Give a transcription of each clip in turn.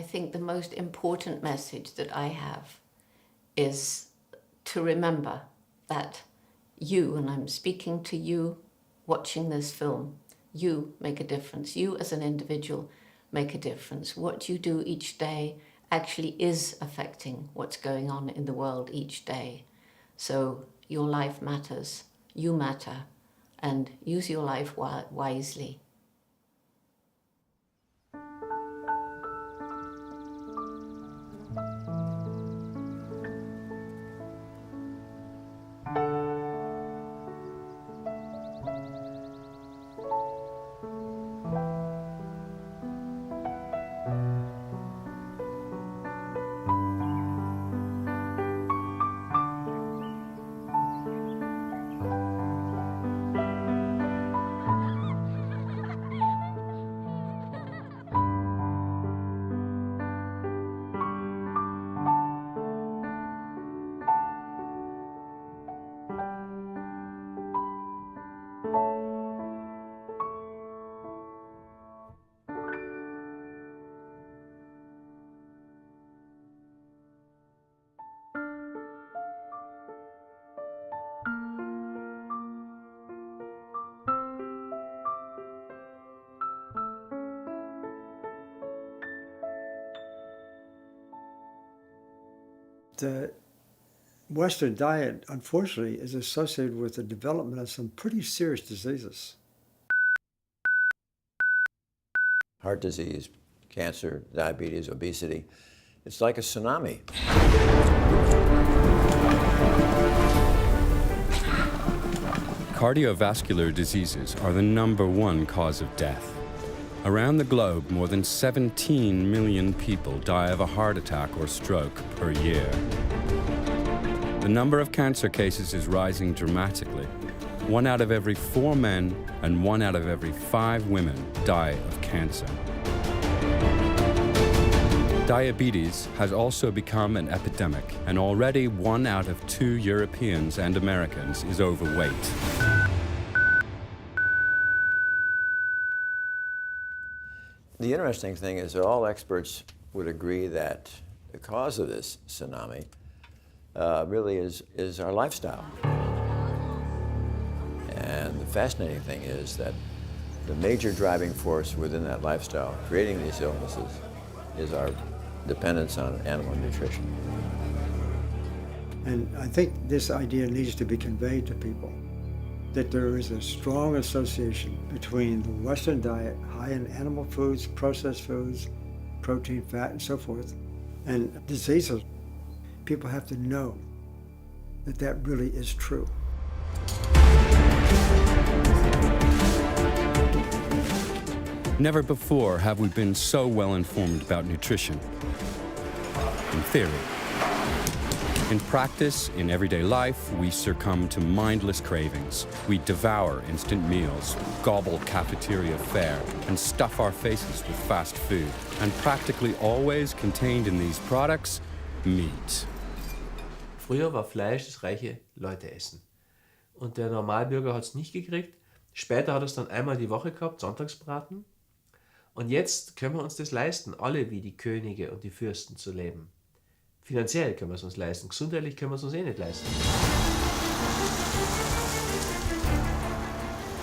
think the most important message that I have is to remember that you, and I'm speaking to you watching this film, you make a difference. You as an individual make a difference. What you do each day actually is affecting what's going on in the world each day. So your life matters, you matter, and use your life wisely. The Western diet, unfortunately, is associated with the development of some pretty serious diseases. Heart disease, cancer, diabetes, obesity. It's like a tsunami. Cardiovascular diseases are the #1 cause of death. Around the globe, more than 17 million people die of a heart attack or stroke per year. The number of cancer cases is rising dramatically. 1 out of every 4 men and 1 out of every 5 women die of cancer. Diabetes has also become an epidemic, and already 1 out of 2 Europeans and Americans is overweight. The interesting thing is that all experts would agree that the cause of this tsunami really is our lifestyle. And the fascinating thing is that the major driving force within that lifestyle, creating these illnesses, is our dependence on animal nutrition. And I think this idea needs to be conveyed to people, that there is a strong association between the Western diet, high in animal foods, processed foods, protein, fat, and so forth, and diseases. People have to know that that really is true. Never before have we been so well informed about nutrition. In theory. In practice, in everyday life, we succumb to mindless cravings. We devour instant meals, gobble cafeteria fare, and stuff our faces with fast food. And practically always contained in these products, meat. Früher war Fleisch das reiche Leute essen. Und der Normalbürger hat es nicht gekriegt. Später hat er es dann einmal die Woche gehabt, Sonntagsbraten. Und jetzt können wir uns das leisten, alle wie die Könige und die Fürsten zu leben. Finanziell können wir es uns leisten, gesundheitlich können wir es uns nicht leisten.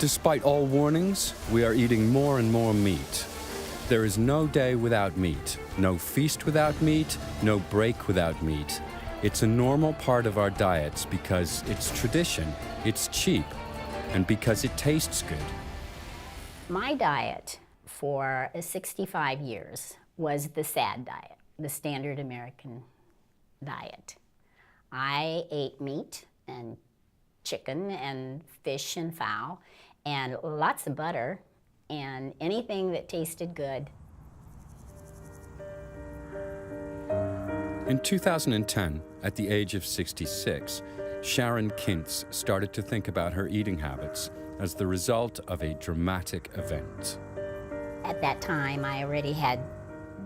Despite all warnings, we are eating more and more meat. There is no day without meat, no feast without meat, no break without meat. It's a normal part of our diets because it's tradition, it's cheap, and because it tastes good. My diet for 65 years was the SAD diet, the standard American diet. I ate meat and chicken and fish and fowl and lots of butter and anything that tasted good. In 2010, at the age of 66, Sharon Kintz started to think about her eating habits as the result of a dramatic event. At that time, I already had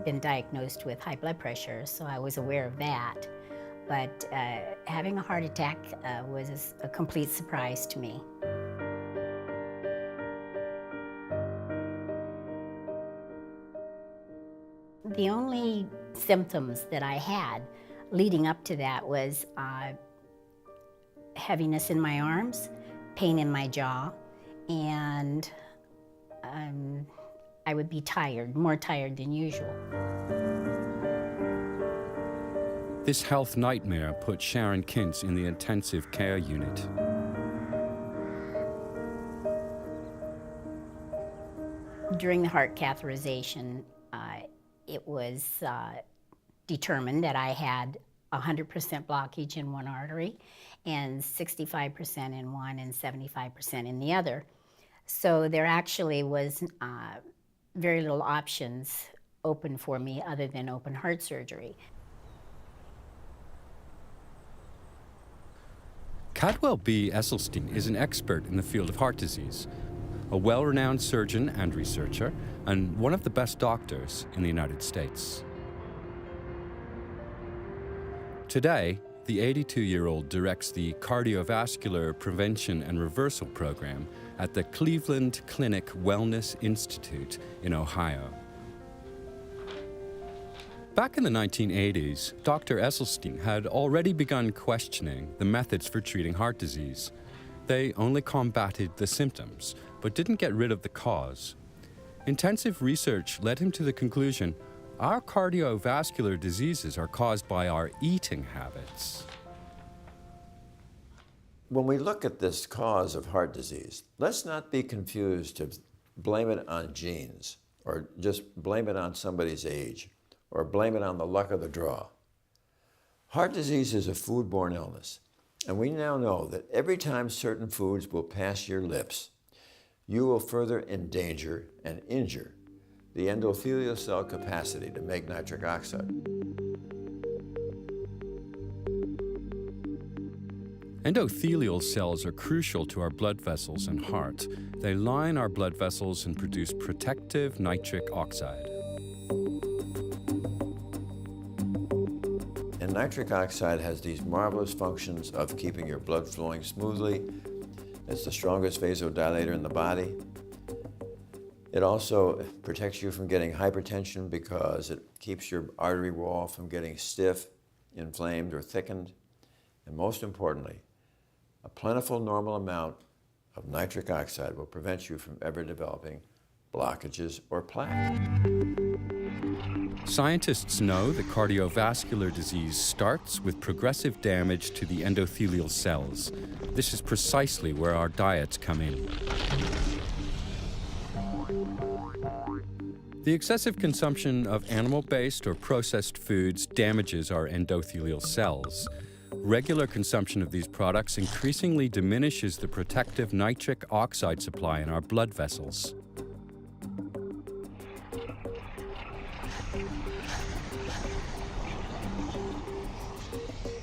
been diagnosed with high blood pressure, so I was aware of that. But having a heart attack was a complete surprise to me. The only symptoms that I had leading up to that was heaviness in my arms, pain in my jaw, and I would be tired, more tired than usual. This health nightmare put Sharon Kintz in the intensive care unit. During the heart catheterization, it was determined that I had 100% blockage in one artery and 65% in one and 75% in the other. So there actually was very little options open for me other than open heart surgery. Cadwell B. Esselstyn is an expert in the field of heart disease, a well-renowned surgeon and researcher, and one of the best doctors in the United States. Today, the 82-year-old directs the Cardiovascular Prevention and Reversal Program at the Cleveland Clinic Wellness Institute in Ohio. Back in the 1980s, Dr. Esselstyn had already begun questioning the methods for treating heart disease. They only combated the symptoms, but didn't get rid of the cause. Intensive research led him to the conclusion, our cardiovascular diseases are caused by our eating habits. When we look at this cause of heart disease, let's not be confused to blame it on genes, or just blame it on somebody's age, or blame it on the luck of the draw. Heart disease is a foodborne illness, and we now know that every time certain foods will pass your lips, you will further endanger and injure the endothelial cell capacity to make nitric oxide. Endothelial cells are crucial to our blood vessels and heart. They line our blood vessels and produce protective nitric oxide. And nitric oxide has these marvelous functions of keeping your blood flowing smoothly. It's the strongest vasodilator in the body. It also protects you from getting hypertension because it keeps your artery wall from getting stiff, inflamed, or thickened. And most importantly, a plentiful normal amount of nitric oxide will prevent you from ever developing blockages or plaque. Scientists know that cardiovascular disease starts with progressive damage to the endothelial cells. This is precisely where our diets come in. The excessive consumption of animal-based or processed foods damages our endothelial cells. Regular consumption of these products increasingly diminishes the protective nitric oxide supply in our blood vessels.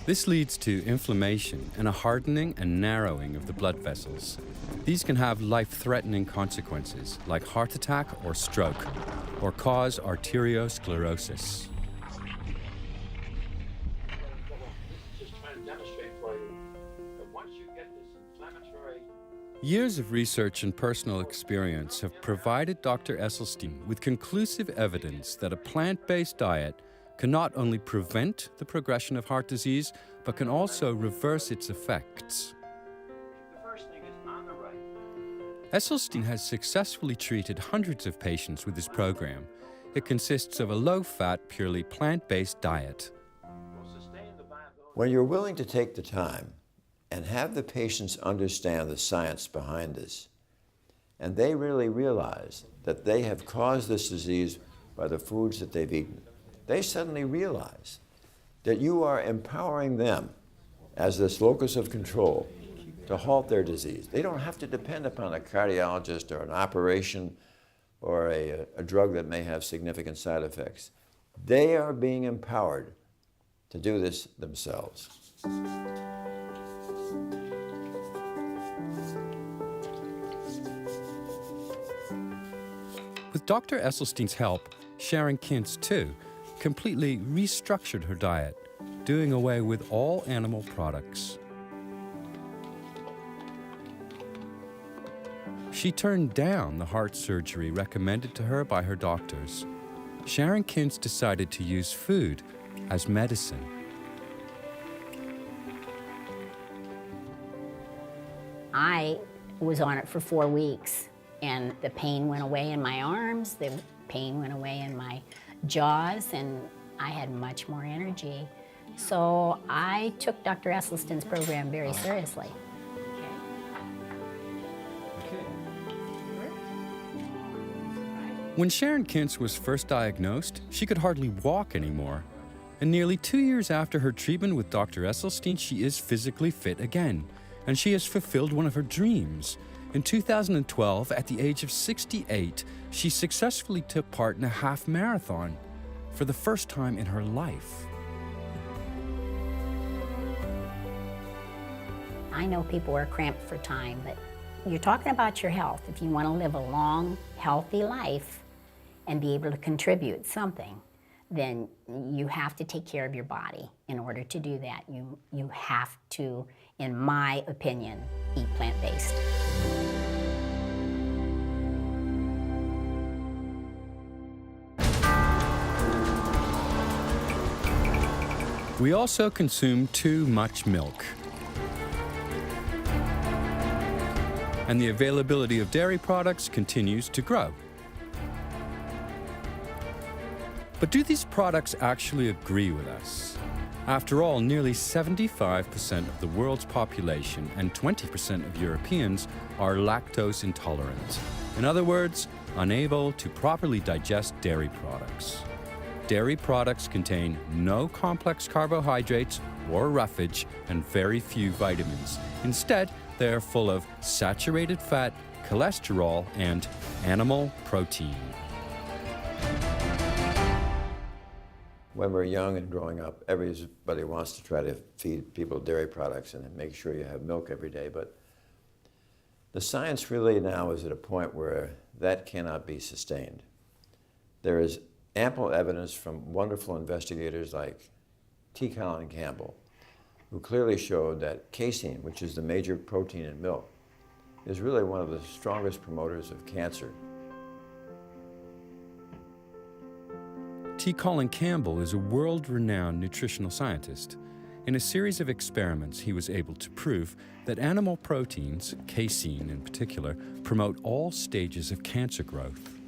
This leads to inflammation and a hardening and narrowing of the blood vessels. These can have life-threatening consequences like heart attack or stroke, or cause arteriosclerosis. Years of research and personal experience have provided Dr. Esselstyn with conclusive evidence that a plant-based diet can not only prevent the progression of heart disease, but can also reverse its effects. Esselstyn has successfully treated hundreds of patients with this program. It consists of a low-fat, purely plant-based diet. When you're willing to take the time and have the patients understand the science behind this, and they really realize that they have caused this disease by the foods that they've eaten, they suddenly realize that you are empowering them as this locus of control to halt their disease. They don't have to depend upon a cardiologist or an operation or a drug that may have significant side effects. They are being empowered to do this themselves. With Dr. Esselstyn's help, Sharon Kintz, too, completely restructured her diet, doing away with all animal products. She turned down the heart surgery recommended to her by her doctors. Sharon Kintz decided to use food as medicine. I was on it for 4 weeks, and the pain went away in my arms, the pain went away in my jaws, and I had much more energy. So I took Dr. Esselstyn's program very seriously. When Sharon Kintz was first diagnosed, she could hardly walk anymore. And nearly 2 years after her treatment with Dr. Esselstyn, she is physically fit again. And she has fulfilled one of her dreams. In 2012, at the age of 68, she successfully took part in a half marathon for the first time in her life. I know people are cramped for time, but you're talking about your health. If you want to live a long, healthy life and be able to contribute something, then you have to take care of your body. In order to do that, you have to, in my opinion, eat plant-based. We also consume too much milk. And the availability of dairy products continues to grow. But do these products actually agree with us? After all, nearly 75% of the world's population and 20% of Europeans are lactose intolerant. In other words, unable to properly digest dairy products. Dairy products contain no complex carbohydrates or roughage and very few vitamins. Instead, they are full of saturated fat, cholesterol, and animal protein. When we're young and growing up, everybody wants to try to feed people dairy products and make sure you have milk every day, but the science really now is at a point where that cannot be sustained. There is ample evidence from wonderful investigators like T. Colin Campbell, who clearly showed that casein, which is the major protein in milk, is really one of the strongest promoters of cancer. T. Colin Campbell is a world-renowned nutritional scientist. In a series of experiments, he was able to prove that animal proteins, casein in particular, promote all stages of cancer growth.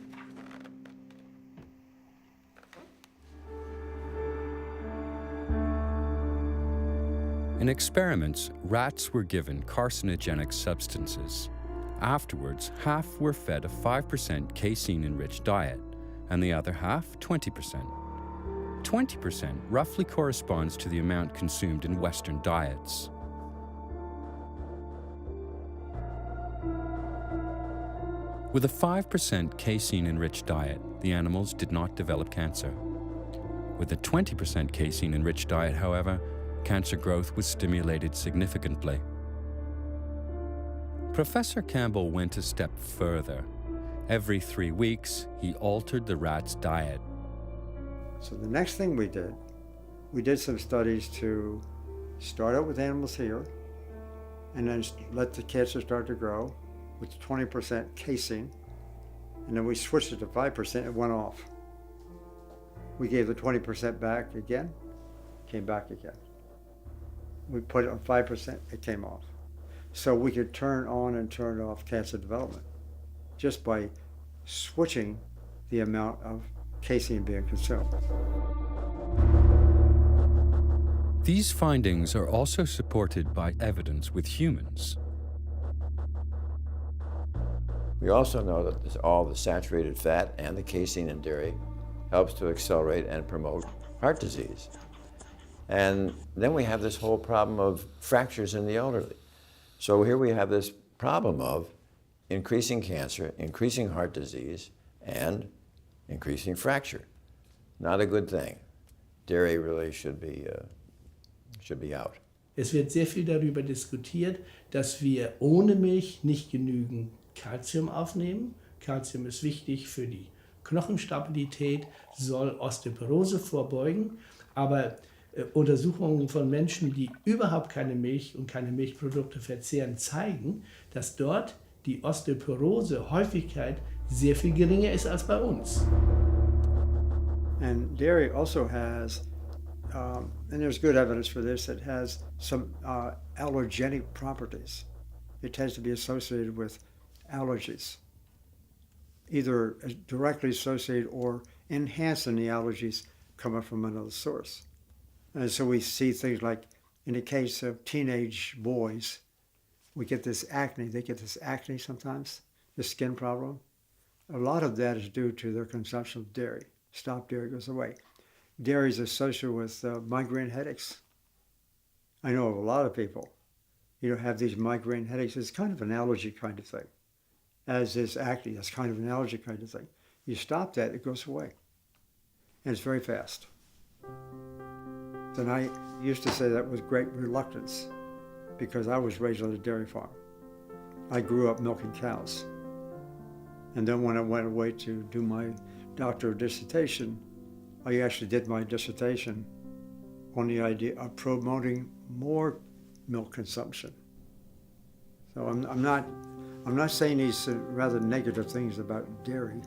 In experiments, rats were given carcinogenic substances. Afterwards, half were fed a 5% casein-enriched diet, and the other half 20%. 20% roughly corresponds to the amount consumed in Western diets. With a 5% casein-enriched diet, the animals did not develop cancer. With a 20% casein-enriched diet, however, cancer growth was stimulated significantly. Professor Campbell went a step further. Every 3 weeks, he altered the rat's diet. So the next thing we did some studies to start out with animals here and then let the cancer start to grow with 20% casein, and then we switched it to 5%, it went off. We gave the 20% back again, came back again. We put it on 5%, it came off. So we could turn on and turn off cancer development just by switching the amount of casein being consumed. These findings are also supported by evidence with humans. We also know that all the saturated fat and the casein in dairy helps to accelerate and promote heart disease. And then we have this whole problem of fractures in the elderly. So here we have this problem of increasing cancer, increasing heart disease, and increasing fracture. Not a good thing. Dairy really should be out. Es wird sehr viel darüber diskutiert, dass wir ohne Milch nicht genügend Kalzium aufnehmen. Kalzium ist wichtig für die Knochenstabilität, soll Osteoporose vorbeugen, aber Untersuchungen von Menschen, die überhaupt keine Milch und keine Milchprodukte verzehren, zeigen, dass dort die Osteoporose-Häufigkeit sehr viel geringer ist als bei uns. And dairy also has, and there's good evidence for this, it has some allergenic properties. It tends to be associated with allergies, either directly associated or enhancing the allergies coming from another source. And so we see things like, in the case of teenage boys, we get this acne. They get this acne sometimes, this skin problem. A lot of that is due to their consumption of dairy. Stop dairy, goes away. Dairy is associated with migraine headaches. I know of a lot of people, have these migraine headaches. It's kind of an allergy kind of thing, as is acne. That's kind of an allergy kind of thing. You stop that, it goes away. And it's very fast. And I used to say that with great reluctance because I was raised on a dairy farm. I grew up milking cows. And then when I went away to do my doctoral dissertation, I actually did my dissertation on the idea of promoting more milk consumption. So I'm not saying these rather negative things about dairy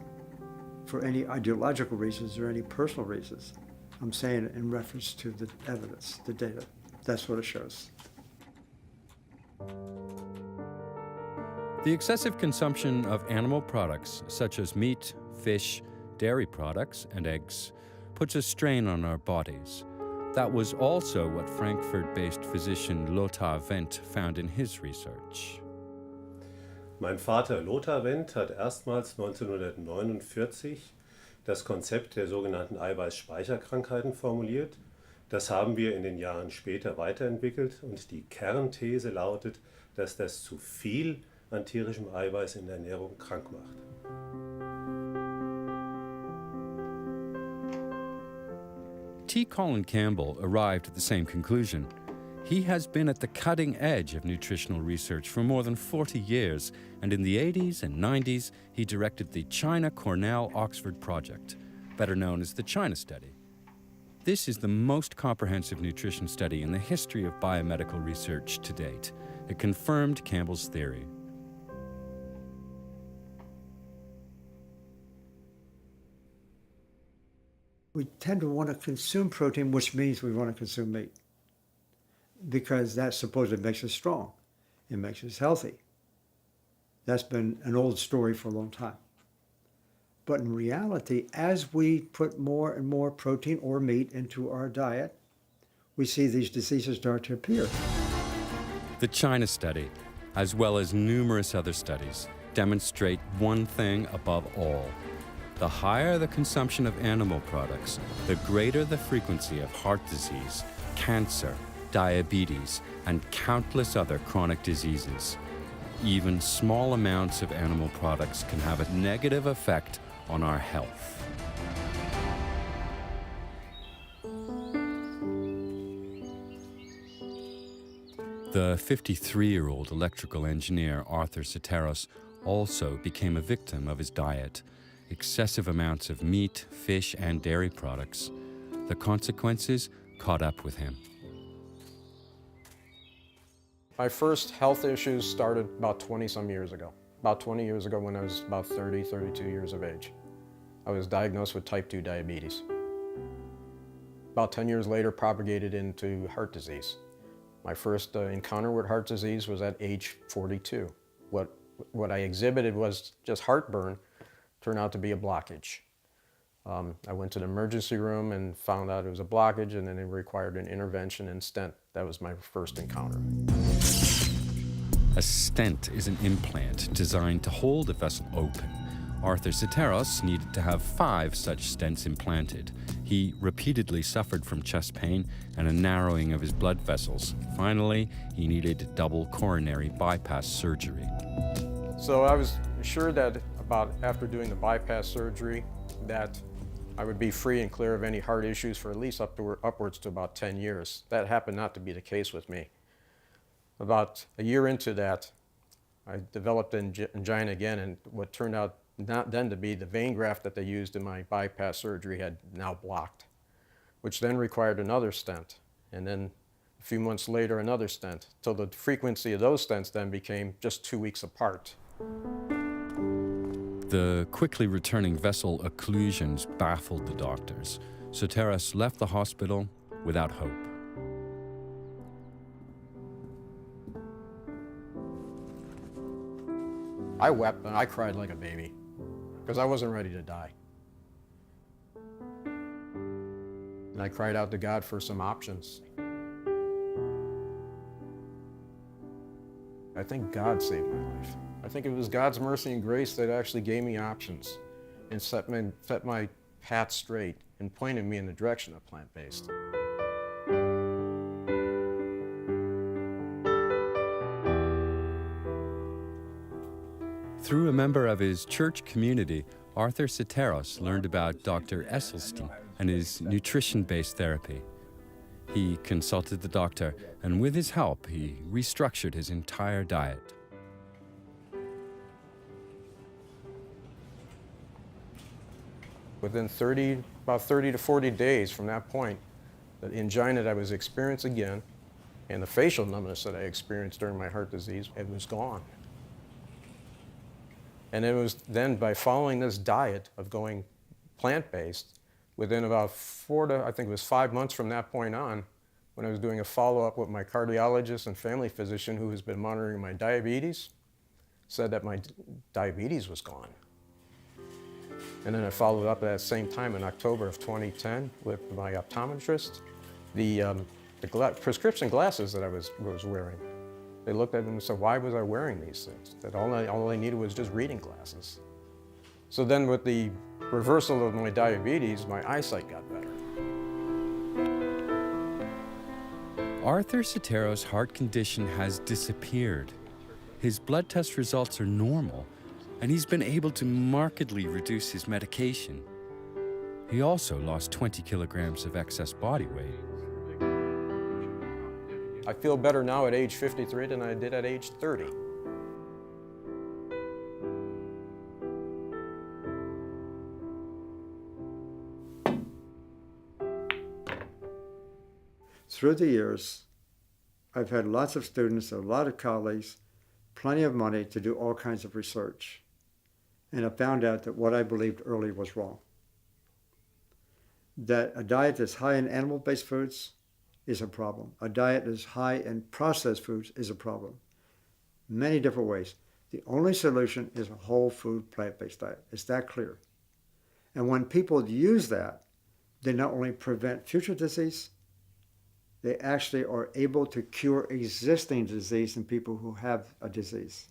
for any ideological reasons or any personal reasons. I'm saying it in reference to the evidence, the data. That's what it shows. The excessive consumption of animal products, such as meat, fish, dairy products, and eggs, puts a strain on our bodies. That was also what Frankfurt-based physician Lothar Wendt found in his research. Mein Vater Lothar Wendt hat erstmals 1949 das Konzept der sogenannten Eiweißspeicherkrankheiten formuliert. Das haben wir in den Jahren später weiterentwickelt und die Kernthese lautet, dass das zu viel an tierischem Eiweiß in der Ernährung krank macht. T. Colin Campbell arrived at the same conclusion. He has been at the cutting edge of nutritional research for more than 40 years, and in the 80s and 90s, he directed the China-Cornell-Oxford project, better known as the China Study. This is the most comprehensive nutrition study in the history of biomedical research to date. It confirmed Campbell's theory. We tend to want to consume protein, which means we want to consume meat, because that supposedly makes us strong. It makes us healthy. That's been an old story for a long time. But in reality, as we put more and more protein or meat into our diet, we see these diseases start to appear. The China Study, as well as numerous other studies, demonstrate one thing above all. The higher the consumption of animal products, the greater the frequency of heart disease, cancer, diabetes, and countless other chronic diseases. Even small amounts of animal products can have a negative effect on our health. The 53-year-old electrical engineer Arthur Soteros also became a victim of his diet. Excessive amounts of meat, fish, and dairy products. The consequences caught up with him. My first health issues started about 20-some years ago. About 20 years ago when I was about 30, 32 years of age. I was diagnosed with type 2 diabetes. About 10 years later, propagated into heart disease. My first encounter with heart disease was at age 42. What I exhibited was just heartburn, turned out to be a blockage. I went to the emergency room and found out it was a blockage, and then it required an intervention and stent. That was my first encounter. A stent is an implant designed to hold a vessel open. Arthur Soteros needed to have 5 such stents implanted. He repeatedly suffered from chest pain and a narrowing of his blood vessels. Finally, he needed double coronary bypass surgery. So I was assured that about after doing the bypass surgery that I would be free and clear of any heart issues for at least upwards to about 10 years. That happened not to be the case with me. About a year into that, I developed angina again, and what turned out not then to be the vein graft that they used in my bypass surgery had now blocked, which then required another stent, and then a few months later another stent, till the frequency of those stents then became just 2 weeks apart. The quickly returning vessel occlusions baffled the doctors. Soteris left the hospital without hope. I wept and I cried like a baby because I wasn't ready to die. And I cried out to God for some options. I think God saved my life. I think it was God's mercy and grace that actually gave me options and set my path straight and pointed me in the direction of plant-based. Through a member of his church community, Arthur Soteris learned about Dr. Esselstyn and his nutrition-based therapy. He consulted the doctor, and with his help, he restructured his entire diet. Within about 30 to 40 days from that point, the angina that I was experiencing again and the facial numbness that I experienced during my heart disease, it was gone. And it was then by following this diet of going plant-based, within about 5 months from that point on, when I was doing a follow-up with my cardiologist and family physician who has been monitoring my diabetes, said that my diabetes was gone. And then I followed up at that same time in October of 2010 with my optometrist. The prescription glasses that I was wearing, they looked at them and said, why was I wearing these things? That all I needed was just reading glasses. So then with the reversal of my diabetes, my eyesight got better. Arthur Soteris' heart condition has disappeared. His blood test results are normal, and he's been able to markedly reduce his medication. He also lost 20 kilograms of excess body weight. I feel better now at age 53 than I did at age 30. Through the years, I've had lots of students, a lot of colleagues, plenty of money to do all kinds of research. And I found out that what I believed early was wrong. That a diet that's high in animal-based foods is a problem. A diet that's high in processed foods is a problem. Many different ways. The only solution is a whole food plant-based diet. It's that clear. And when people use that, they not only prevent future disease, they actually are able to cure existing disease in people who have a disease.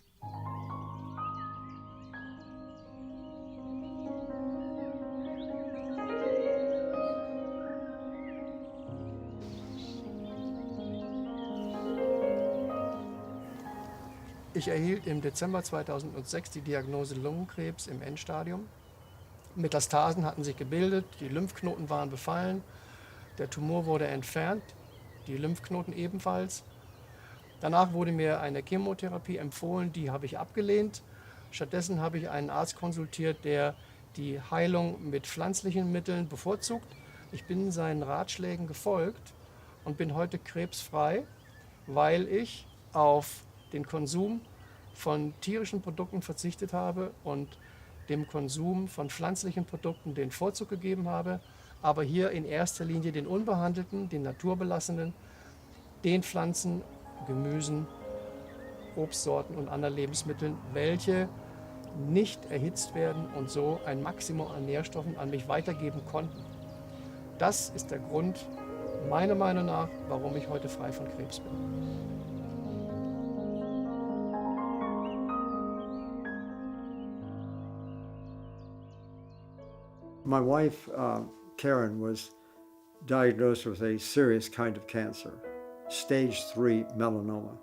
Ich erhielt im Dezember 2006 die Diagnose Lungenkrebs im Endstadium. Metastasen hatten sich gebildet, die Lymphknoten waren befallen, der Tumor wurde entfernt, die Lymphknoten ebenfalls. Danach wurde mir eine Chemotherapie empfohlen, die habe ich abgelehnt. Stattdessen habe ich einen Arzt konsultiert, der die Heilung mit pflanzlichen Mitteln bevorzugt. Ich bin seinen Ratschlägen gefolgt und bin heute krebsfrei, weil ich auf den Konsum von tierischen Produkten verzichtet habe und dem Konsum von pflanzlichen Produkten den Vorzug gegeben habe, aber hier in erster Linie den unbehandelten, den naturbelassenen, den Pflanzen, Gemüsen, Obstsorten und anderen Lebensmitteln, welche nicht erhitzt werden und so ein Maximum an Nährstoffen an mich weitergeben konnten. Das ist der Grund, meiner Meinung nach, warum ich heute frei von Krebs bin. My wife, Karen, was diagnosed with a serious kind of cancer, stage 3 melanoma.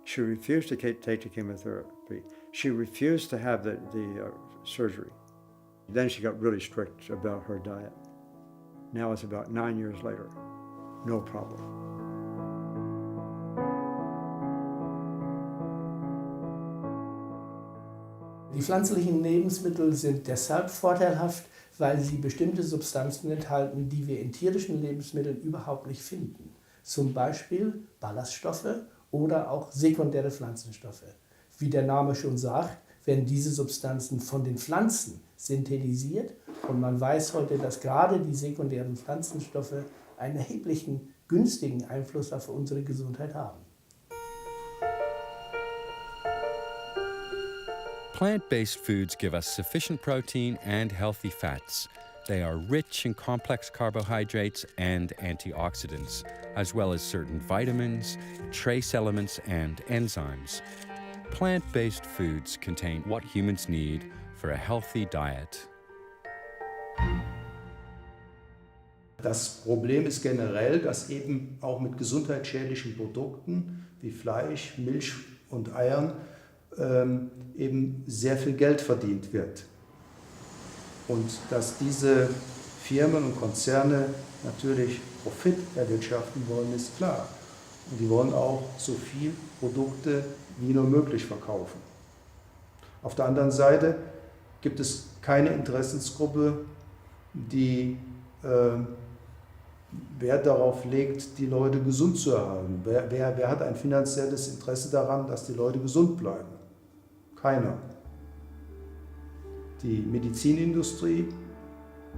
She refused to take the chemotherapy. She refused to have the surgery. Then she got really strict about her diet. Now it's about 9 years later. No problem. Die pflanzlichen Lebensmittel sind deshalb vorteilhaft, weil sie bestimmte Substanzen enthalten, die wir in tierischen Lebensmitteln überhaupt nicht finden. Zum Beispiel Ballaststoffe oder auch sekundäre Pflanzenstoffe. Wie der Name schon sagt, werden diese Substanzen von den Pflanzen synthetisiert. Und man weiß heute, dass gerade die sekundären Pflanzenstoffe einen erheblichen günstigen Einfluss auf unsere Gesundheit haben. Plant-based foods give us sufficient protein and healthy fats. They are rich in complex carbohydrates and antioxidants, as well as certain vitamins, trace elements, and enzymes. Plant-based foods contain what humans need for a healthy diet. Das Problem ist generell, dass eben auch mit gesundheitsschädlichen Produkten wie Fleisch, Milch und Eiern eben sehr viel Geld verdient wird. Und dass diese Firmen und Konzerne natürlich Profit erwirtschaften wollen, ist klar. Und die wollen auch so viel Produkte wie nur möglich verkaufen. Auf der anderen Seite gibt es keine Interessensgruppe, die Wert darauf legt, die Leute gesund zu erhalten. Wer hat ein finanzielles Interesse daran, dass die Leute gesund bleiben? Keiner. Die Medizinindustrie,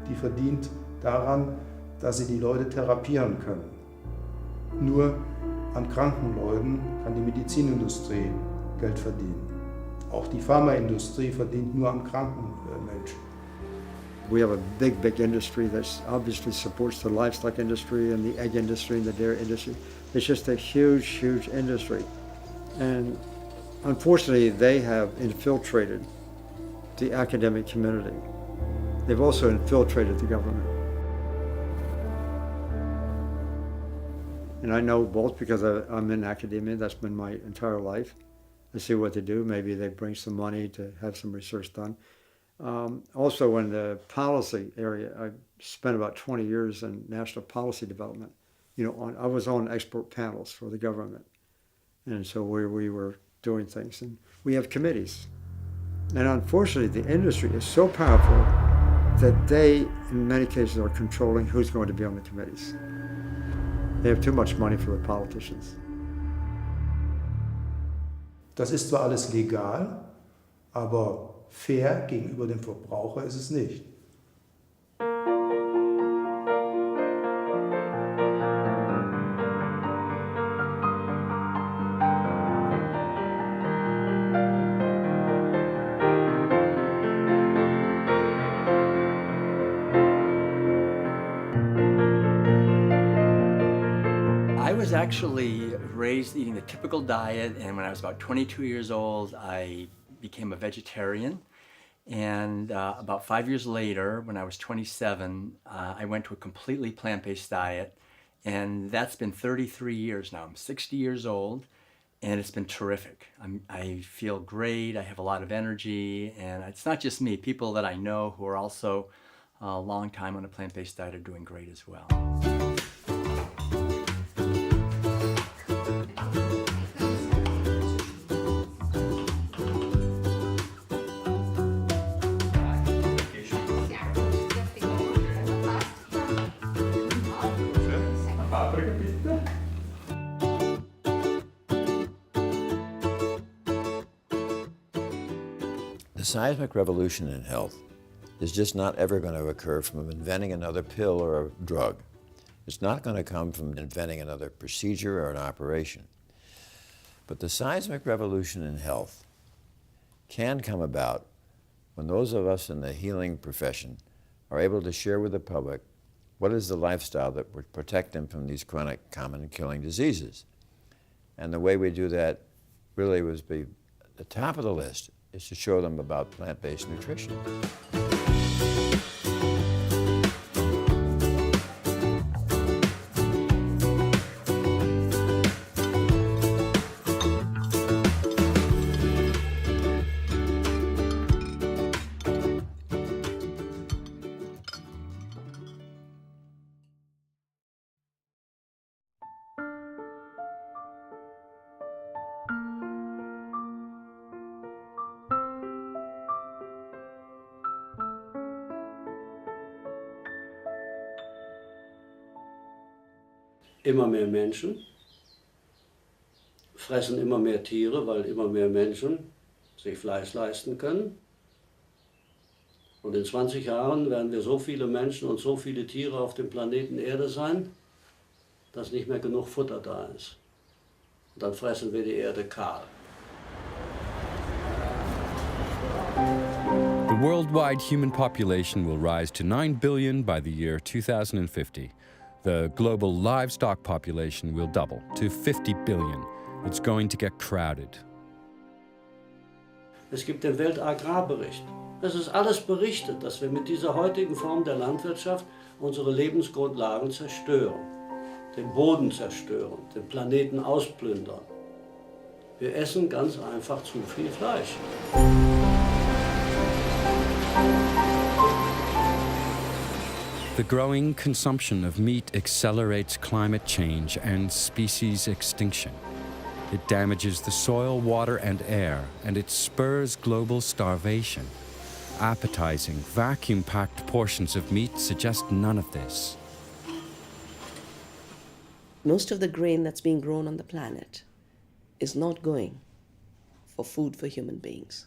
die verdient daran, dass sie die Leute therapieren können. Nur an kranken Leuten kann die Medizinindustrie Geld verdienen. Auch die Pharmaindustrie verdient nur an kranken Menschen. We have a big industry that obviously supports the livestock industry and the egg industry and the dairy industry. It's just a huge industry. And unfortunately, they have infiltrated the academic community. They've also infiltrated the government. And I know both because I'm in academia, that's been my entire life. I see what they do. Maybe they bring some money to have some research done. Also in the policy area, I spent about 20 years in national policy development. I was on expert panels for the government. And so we were doing things. And we have committees. And unfortunately, the industry is so powerful that they, in many cases, are controlling who's going to be on the committees. They have too much money for the politicians. Das ist zwar alles legal, aber fair gegenüber dem Verbraucher ist es nicht. I was actually raised eating the typical diet, and when I was about 22 years old, I became a vegetarian. And about 5 years later, when I was 27, I went to a completely plant-based diet, and that's been 33 years now. I'm 60 years old, and it's been terrific. I feel great, I have a lot of energy, and it's not just me. People that I know who are also a long time on a plant-based diet are doing great as well. The seismic revolution in health is just not ever going to occur from inventing another pill or a drug. It's not going to come from inventing another procedure or an operation. But the seismic revolution in health can come about when those of us in the healing profession are able to share with the public what is the lifestyle that would protect them from these chronic, common, killing diseases. And the way we do that really was be the top of the list is to show them about plant-based nutrition. Immer mehr Menschen fressen immer mehr Tiere, weil immer mehr Menschen sich Fleisch leisten können. Und in 20 Jahren werden wir so viele Menschen und so viele Tiere auf dem Planeten Erde sein, dass nicht mehr genug Futter da ist. Und dann fressen wir die Erde kahl. The worldwide human population will rise to 9 billion by the year 2050. The global livestock population will double to 50 billion. It's going to get crowded. Es gibt den Weltagrarbericht. Es ist alles berichtet, dass wir mit dieser heutigen Form der Landwirtschaft unsere Lebensgrundlagen zerstören, den Boden zerstören, den Planeten ausplündern. Wir essen ganz einfach zu viel Fleisch. The growing consumption of meat accelerates climate change and species extinction. It damages the soil, water, and air, and it spurs global starvation. Appetizing, vacuum-packed portions of meat suggest none of this. Most of the grain that's being grown on the planet is not going for food for human beings.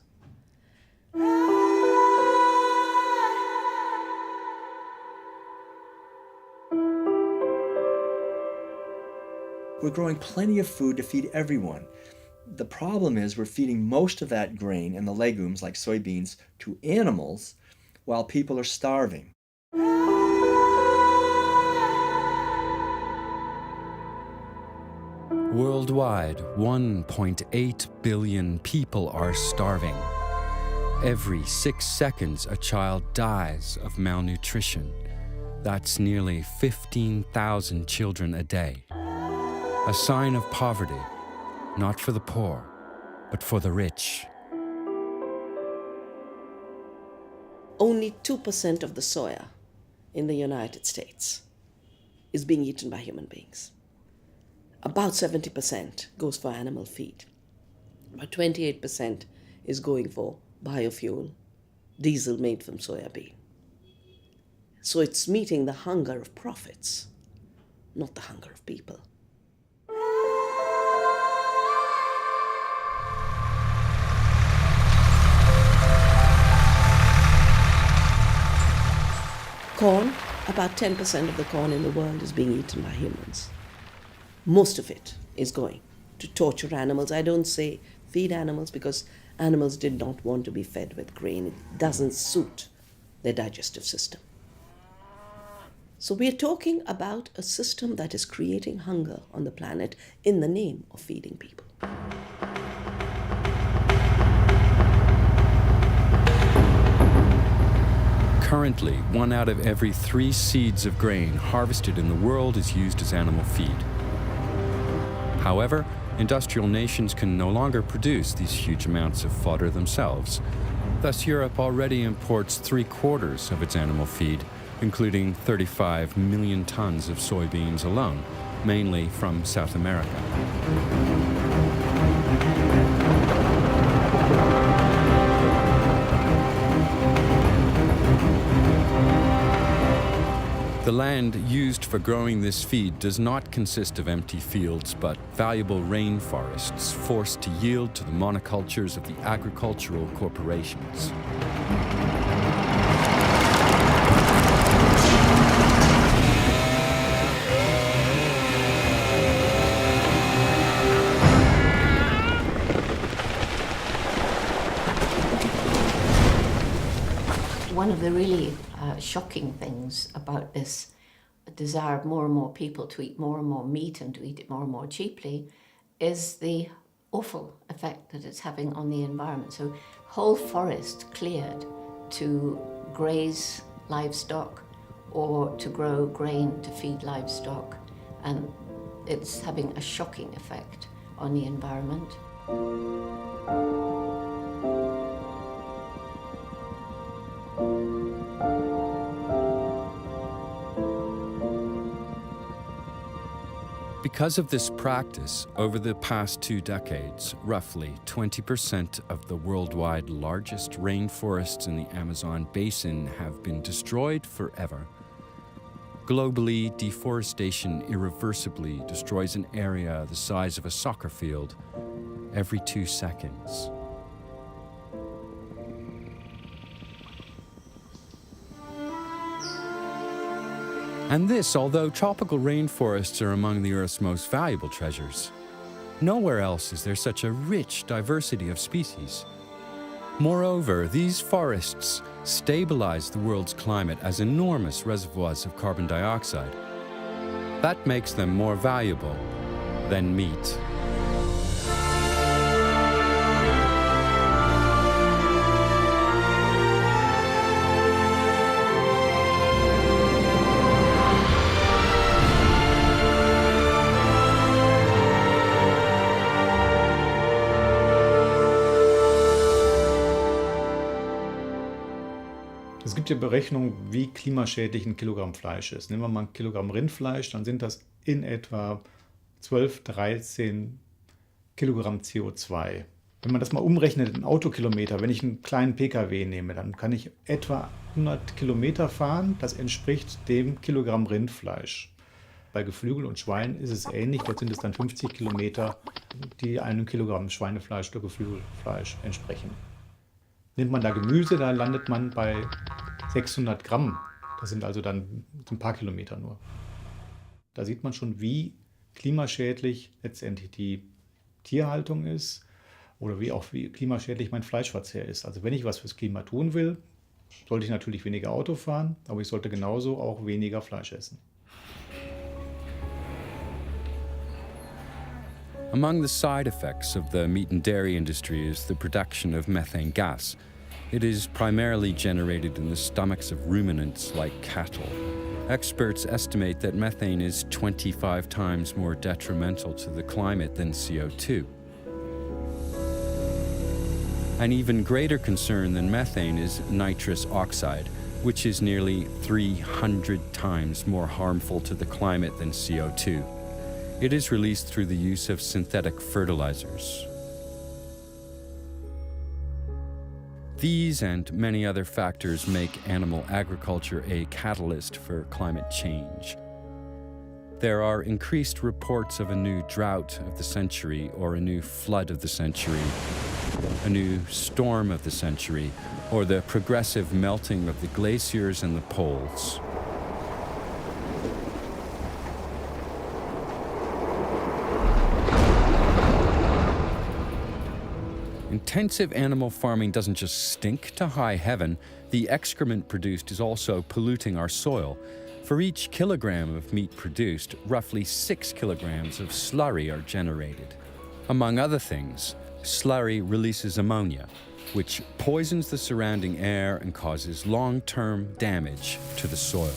We're growing plenty of food to feed everyone. The problem is we're feeding most of that grain and the legumes, like soybeans, to animals while people are starving. Worldwide, 1.8 billion people are starving. Every 6 seconds, a child dies of malnutrition. That's nearly 15,000 children a day. A sign of poverty, not for the poor, but for the rich. Only 2% of the soya in the United States is being eaten by human beings. About 70% goes for animal feed. About 28% is going for biofuel, diesel made from soya bean. So it's meeting the hunger of profits, not the hunger of people. Corn, about 10% of the corn in the world is being eaten by humans. Most of it is going to torture animals. I don't say feed animals because animals did not want to be fed with grain. It doesn't suit their digestive system. So we're talking about a system that is creating hunger on the planet in the name of feeding people. Currently, 1 out of every 3 seeds of grain harvested in the world is used as animal feed. However, industrial nations can no longer produce these huge amounts of fodder themselves. Thus, Europe already imports 3/4 of its animal feed, including 35 million tons of soybeans alone, mainly from South America. The land used for growing this feed does not consist of empty fields, but valuable rainforests forced to yield to the monocultures of the agricultural corporations. One of the really shocking things about this desire of more and more people to eat more and more meat and to eat it more and more cheaply is the awful effect that it's having on the environment. So whole forests cleared to graze livestock or to grow grain to feed livestock, and it's having a shocking effect on the environment. Because of this practice, over the past 2 decades, roughly 20% of the worldwide largest rainforests in the Amazon basin have been destroyed forever. Globally, deforestation irreversibly destroys an area the size of a soccer field every 2 seconds. And this, although tropical rainforests are among the Earth's most valuable treasures. Nowhere else is there such a rich diversity of species. Moreover, these forests stabilize the world's climate as enormous reservoirs of carbon dioxide. That makes them more valuable than meat. Es gibt ja Berechnungen, wie klimaschädlich ein Kilogramm Fleisch ist. Nehmen wir mal ein Kilogramm Rindfleisch, dann sind das in etwa 12, 13 Kilogramm CO2. Wenn man das mal umrechnet in Autokilometer, wenn ich einen kleinen Pkw nehme, dann kann ich etwa 100 Kilometer fahren. Das entspricht dem Kilogramm Rindfleisch. Bei Geflügel und Schwein ist es ähnlich. Dort sind es dann 50 Kilometer, die einem Kilogramm Schweinefleisch oder Geflügelfleisch entsprechen. Nimmt man da Gemüse, da landet man bei 600 Gramm. Das sind also dann ein paar Kilometer nur. Da sieht man schon, wie klimaschädlich letztendlich die Tierhaltung ist oder wie klimaschädlich mein Fleischverzehr ist. Also wenn ich was fürs Klima tun will, sollte ich natürlich weniger Auto fahren, aber ich sollte genauso auch weniger Fleisch essen. Among the side effects of the meat and dairy industry is the production of methane gas. It is primarily generated in the stomachs of ruminants like cattle. Experts estimate that methane is 25 times more detrimental to the climate than CO2. An even greater concern than methane is nitrous oxide, which is nearly 300 times more harmful to the climate than CO2. It is released through the use of synthetic fertilizers. These and many other factors make animal agriculture a catalyst for climate change. There are increased reports of a new drought of the century or a new flood of the century, a new storm of the century, or the progressive melting of the glaciers and the poles. Intensive animal farming doesn't just stink to high heaven, the excrement produced is also polluting our soil. For each kilogram of meat produced, roughly 6 kilograms of slurry are generated. Among other things, slurry releases ammonia, which poisons the surrounding air and causes long-term damage to the soil.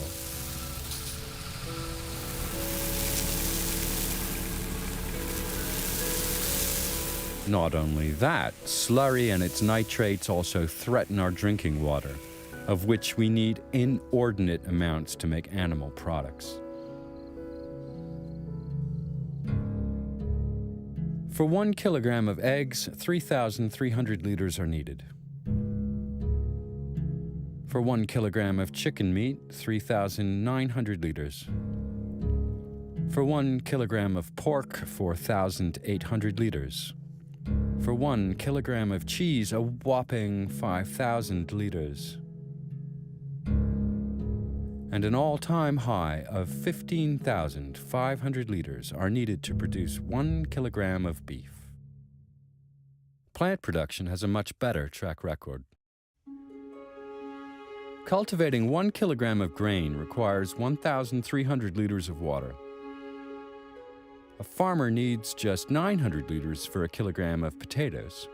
Not only that, slurry and its nitrates also threaten our drinking water, of which we need inordinate amounts to make animal products. For 1 kilogram of eggs, 3,300 liters are needed. For 1 kilogram of chicken meat, 3,900 liters. For 1 kilogram of pork, 4,800 liters. For 1 kilogram of cheese, a whopping 5,000 liters. And an all-time high of 15,500 liters are needed to produce 1 kilogram of beef. Plant production has a much better track record. Cultivating 1 kilogram of grain requires 1,300 liters of water. A farmer needs just 900 liters for a kilogram of potatoes.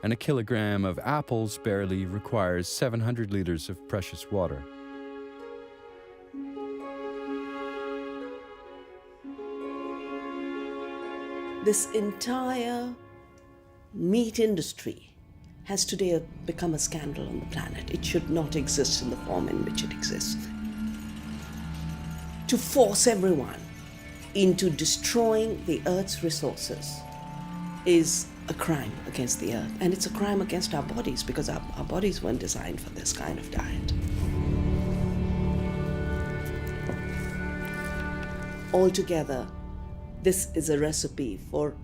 And a kilogram of apples barely requires 700 liters of precious water. This entire meat industry has today become a scandal on the planet. It should not exist in the form in which it exists. To force everyone into destroying the Earth's resources is a crime against the Earth. And it's a crime against our bodies, because our bodies weren't designed for this kind of diet. Altogether, this is a recipe for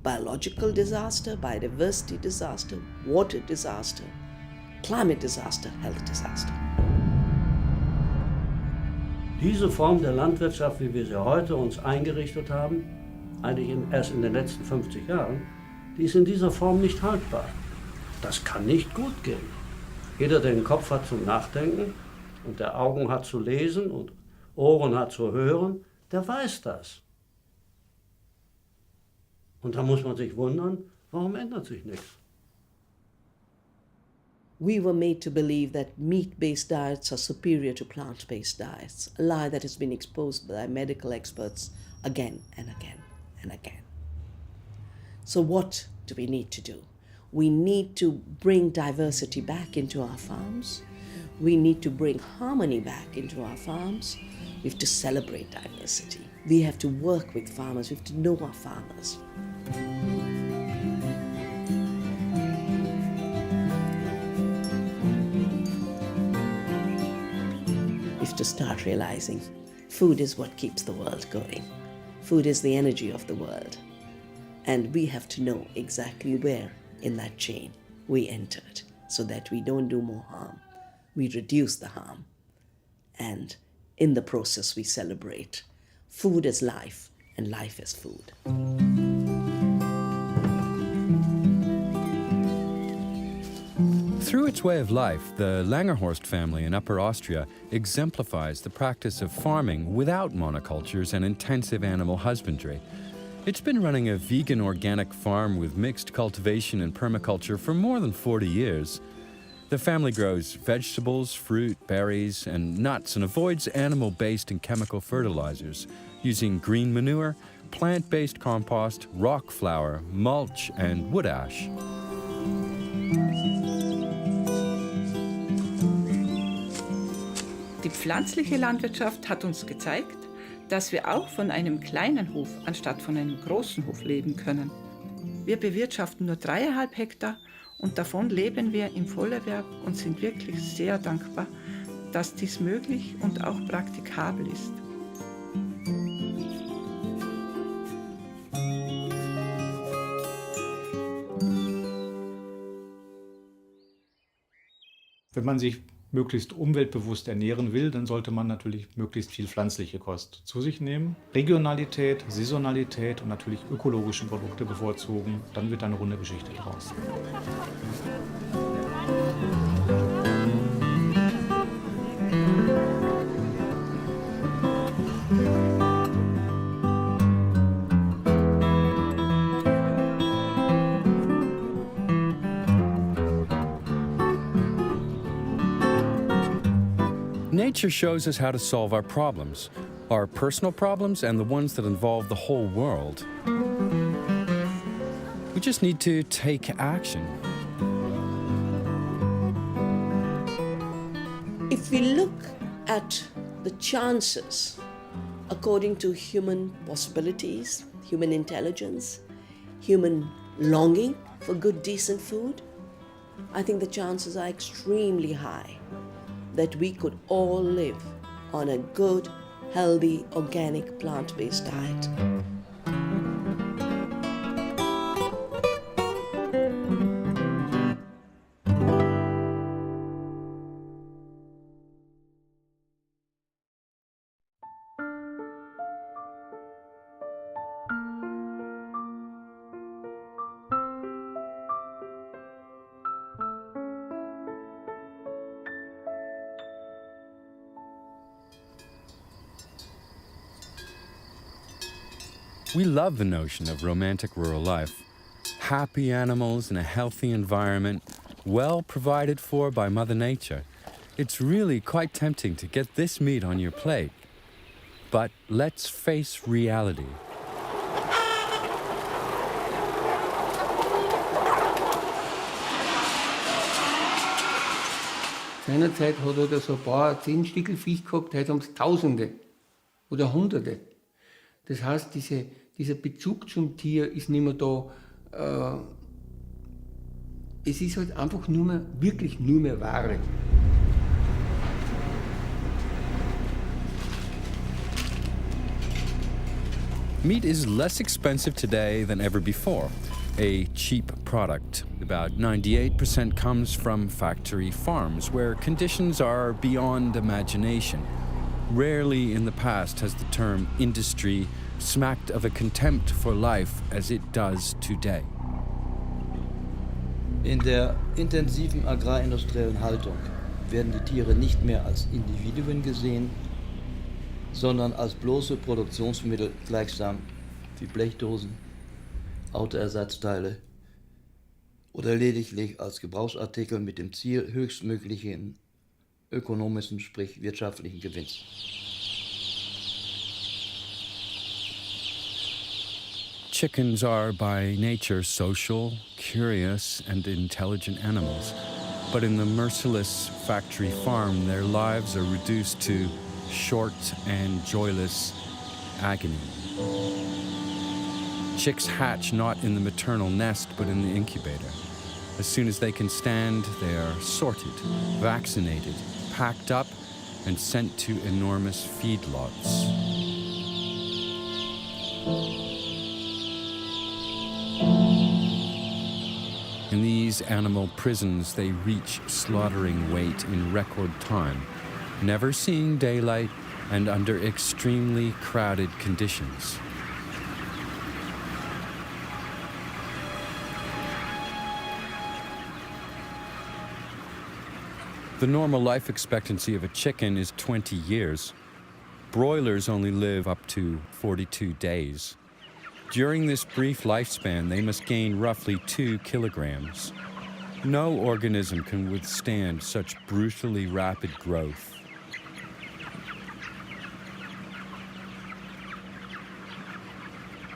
biological disaster, biodiversity disaster, water disaster, climate disaster, health disaster. Diese Form der Landwirtschaft, wie wir sie heute uns eingerichtet haben, eigentlich erst in den letzten 50 Jahren, die ist in dieser Form nicht haltbar. Das kann nicht gut gehen. Jeder, der den Kopf hat zum Nachdenken und der Augen hat zu lesen und Ohren hat zu hören, der weiß das. Und da muss man sich wundern, warum ändert sich nichts? We were made to believe that meat-based diets are superior to plant-based diets, a lie that has been exposed by medical experts again and again and again. So what do we need to do? We need to bring diversity back into our farms. We need to bring harmony back into our farms. We have to celebrate diversity. We have to work with farmers. We have to know our farmers. We have to start realizing food is what keeps the world going. Food is the energy of the world. And we have to know exactly where in that chain we entered so that we don't do more harm. We reduce the harm. And in the process, we celebrate. Food is life, and life is food. Through its way of life, the Langerhorst family in Upper Austria exemplifies the practice of farming without monocultures and intensive animal husbandry. It's been running a vegan organic farm with mixed cultivation and permaculture for more than 40 years. The family grows vegetables, fruit, berries, and nuts and avoids animal-based and chemical fertilizers, using green manure, plant-based compost, rock flour, mulch, and wood ash. Die pflanzliche Landwirtschaft hat uns gezeigt, dass wir auch von einem kleinen Hof anstatt von einem großen Hof leben können. Wir bewirtschaften nur 3,5 Hektar und davon leben wir im Vollerwerb und sind wirklich sehr dankbar, dass dies möglich und auch praktikabel ist. Wenn man sich möglichst umweltbewusst ernähren will, dann sollte man natürlich möglichst viel pflanzliche Kost zu sich nehmen. Regionalität, Saisonalität und natürlich ökologische Produkte bevorzugen. Dann wird eine runde Geschichte draus. Nature shows us how to solve our problems, our personal problems and the ones that involve the whole world. We just need to take action. If we look at the chances according to human possibilities, human intelligence, human longing for good, decent food, I think the chances are extremely high that we could all live on a good, healthy, organic, plant-based diet. We love the notion of romantic rural life. Happy animals in a healthy environment, well provided for by Mother Nature. It's really quite tempting to get this meat on your plate. But let's face reality. Seinerzeit hat er so ein paar 10 Stückel Viech gehabt, heute haben es Tausende oder Hunderte. Das heißt, dieser Bezug zum Tier ist nicht mehr da. Es ist halt einfach wirklich nur mehr Ware. Meat is less expensive today than ever before. a cheap product. About 98% comes from factory farms, where conditions are beyond imagination. Rarely in the past has the term industry smacked of a contempt for life as it does today. In der intensiven agrarindustriellen Haltung werden die Tiere nicht mehr als Individuen gesehen, sondern als bloße Produktionsmittel, gleichsam wie Blechdosen, Autoersatzteile oder lediglich als Gebrauchsartikel mit dem Ziel höchstmöglichen ökonomischen, sprich wirtschaftlichen Gewinns. Chickens are by nature social, curious, and intelligent animals. But in the merciless factory farm, their lives are reduced to short and joyless agony. Chicks hatch not in the maternal nest, but in the incubator. As soon as they can stand, they are sorted, vaccinated, packed up, and sent to enormous feedlots. In these animal prisons, they reach slaughtering weight in record time, never seeing daylight and under extremely crowded conditions. The normal life expectancy of a chicken is 20 years. Broilers only live up to 42 days. During this brief lifespan, they must gain roughly 2 kilograms. No organism can withstand such brutally rapid growth.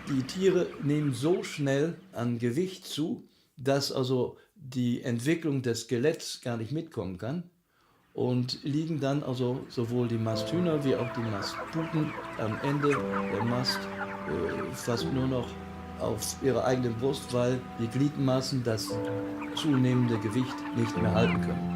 Die Tiere nehmen so schnell an Gewicht zu, dass also die Entwicklung des Skeletts gar nicht mitkommen kann und liegen dann also sowohl die Masthühner wie auch die Mastputen am Ende der Mast fast nur noch auf ihrer eigenen Brust, weil die Gliedmaßen das zunehmende Gewicht nicht mehr halten können.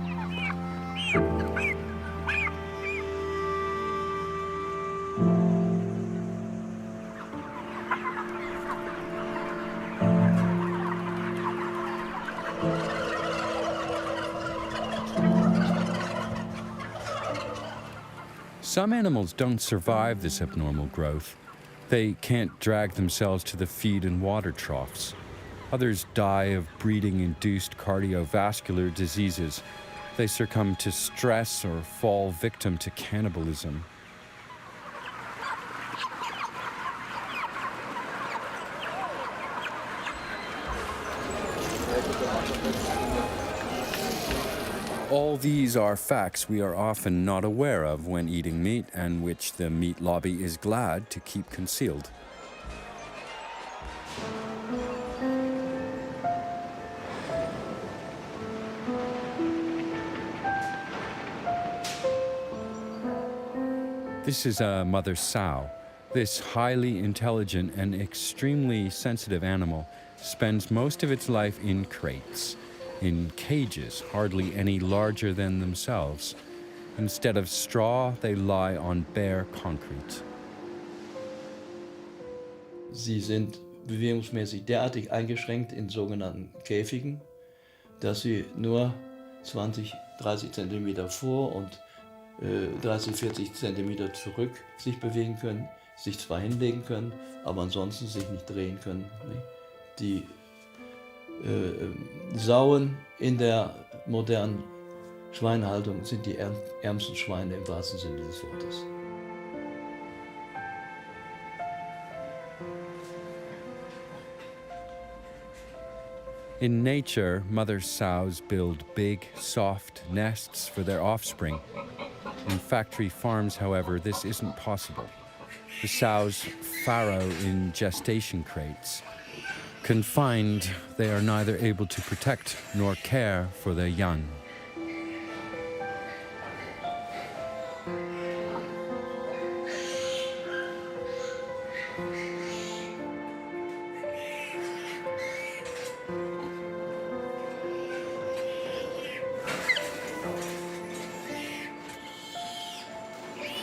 Some animals don't survive this abnormal growth. They can't drag themselves to the feed and water troughs. Others die of breeding-induced cardiovascular diseases. They succumb to stress or fall victim to cannibalism. All these are facts we are often not aware of when eating meat, and which the meat lobby is glad to keep concealed. This is a mother sow. This highly intelligent and extremely sensitive animal spends most of its life in crates, in cages hardly any larger than themselves. Instead of straw, they lie on bare concrete. Sie sind bewegungsmäßig derartig eingeschränkt in sogenannten Käfigen, dass sie nur 20, 30 Zentimeter vor und 30, 40 Zentimeter zurück sich bewegen können, sich zwar hinlegen können, aber ansonsten sich nicht drehen können. Die Sauen in der modernen Schweinehaltung sind die ärmsten Schweine im wahrsten Sinne des Wortes. In nature, mother sows build big, soft nests for their offspring. In factory farms, however, this isn't possible. The sows farrow in gestation crates. Confined, they are neither able to protect nor care for their young.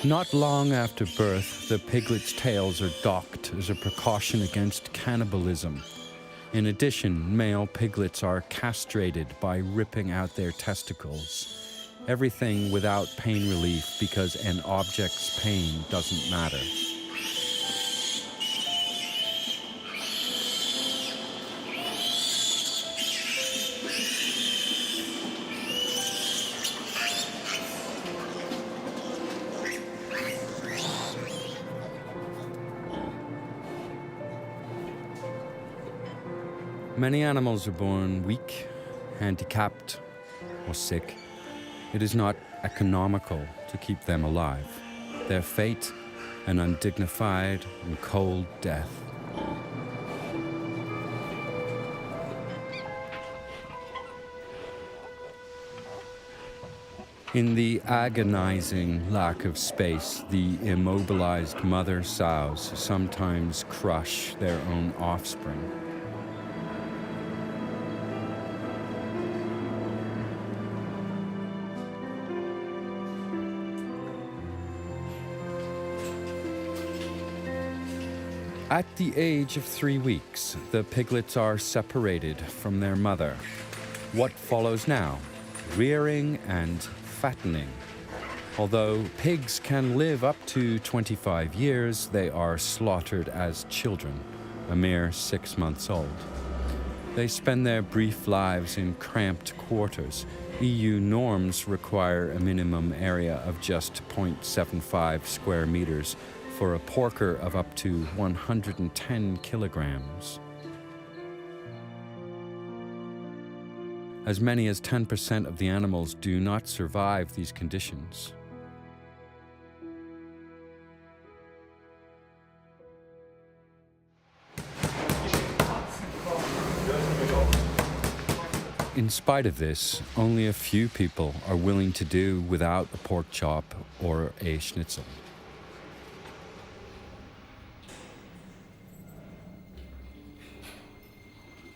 Not long after birth, the piglets' tails are docked as a precaution against cannibalism. In addition, male piglets are castrated by ripping out their testicles. Everything without pain relief because an object's pain doesn't matter. Many animals are born weak, handicapped, or sick. It is not economical to keep them alive. Their fate, an undignified and cold death. In the agonizing lack of space, the immobilized mother sows sometimes crush their own offspring. At the age of 3 weeks, the piglets are separated from their mother. What follows now? Rearing and fattening. Although pigs can live up to 25 years, they are slaughtered as children, a mere 6 months old. They spend their brief lives in cramped quarters. EU norms require a minimum area of just 0.75 square meters for a porker of up to 110 kilograms. As many as 10% of the animals do not survive these conditions. In spite of this, only a few people are willing to do without a pork chop or a schnitzel.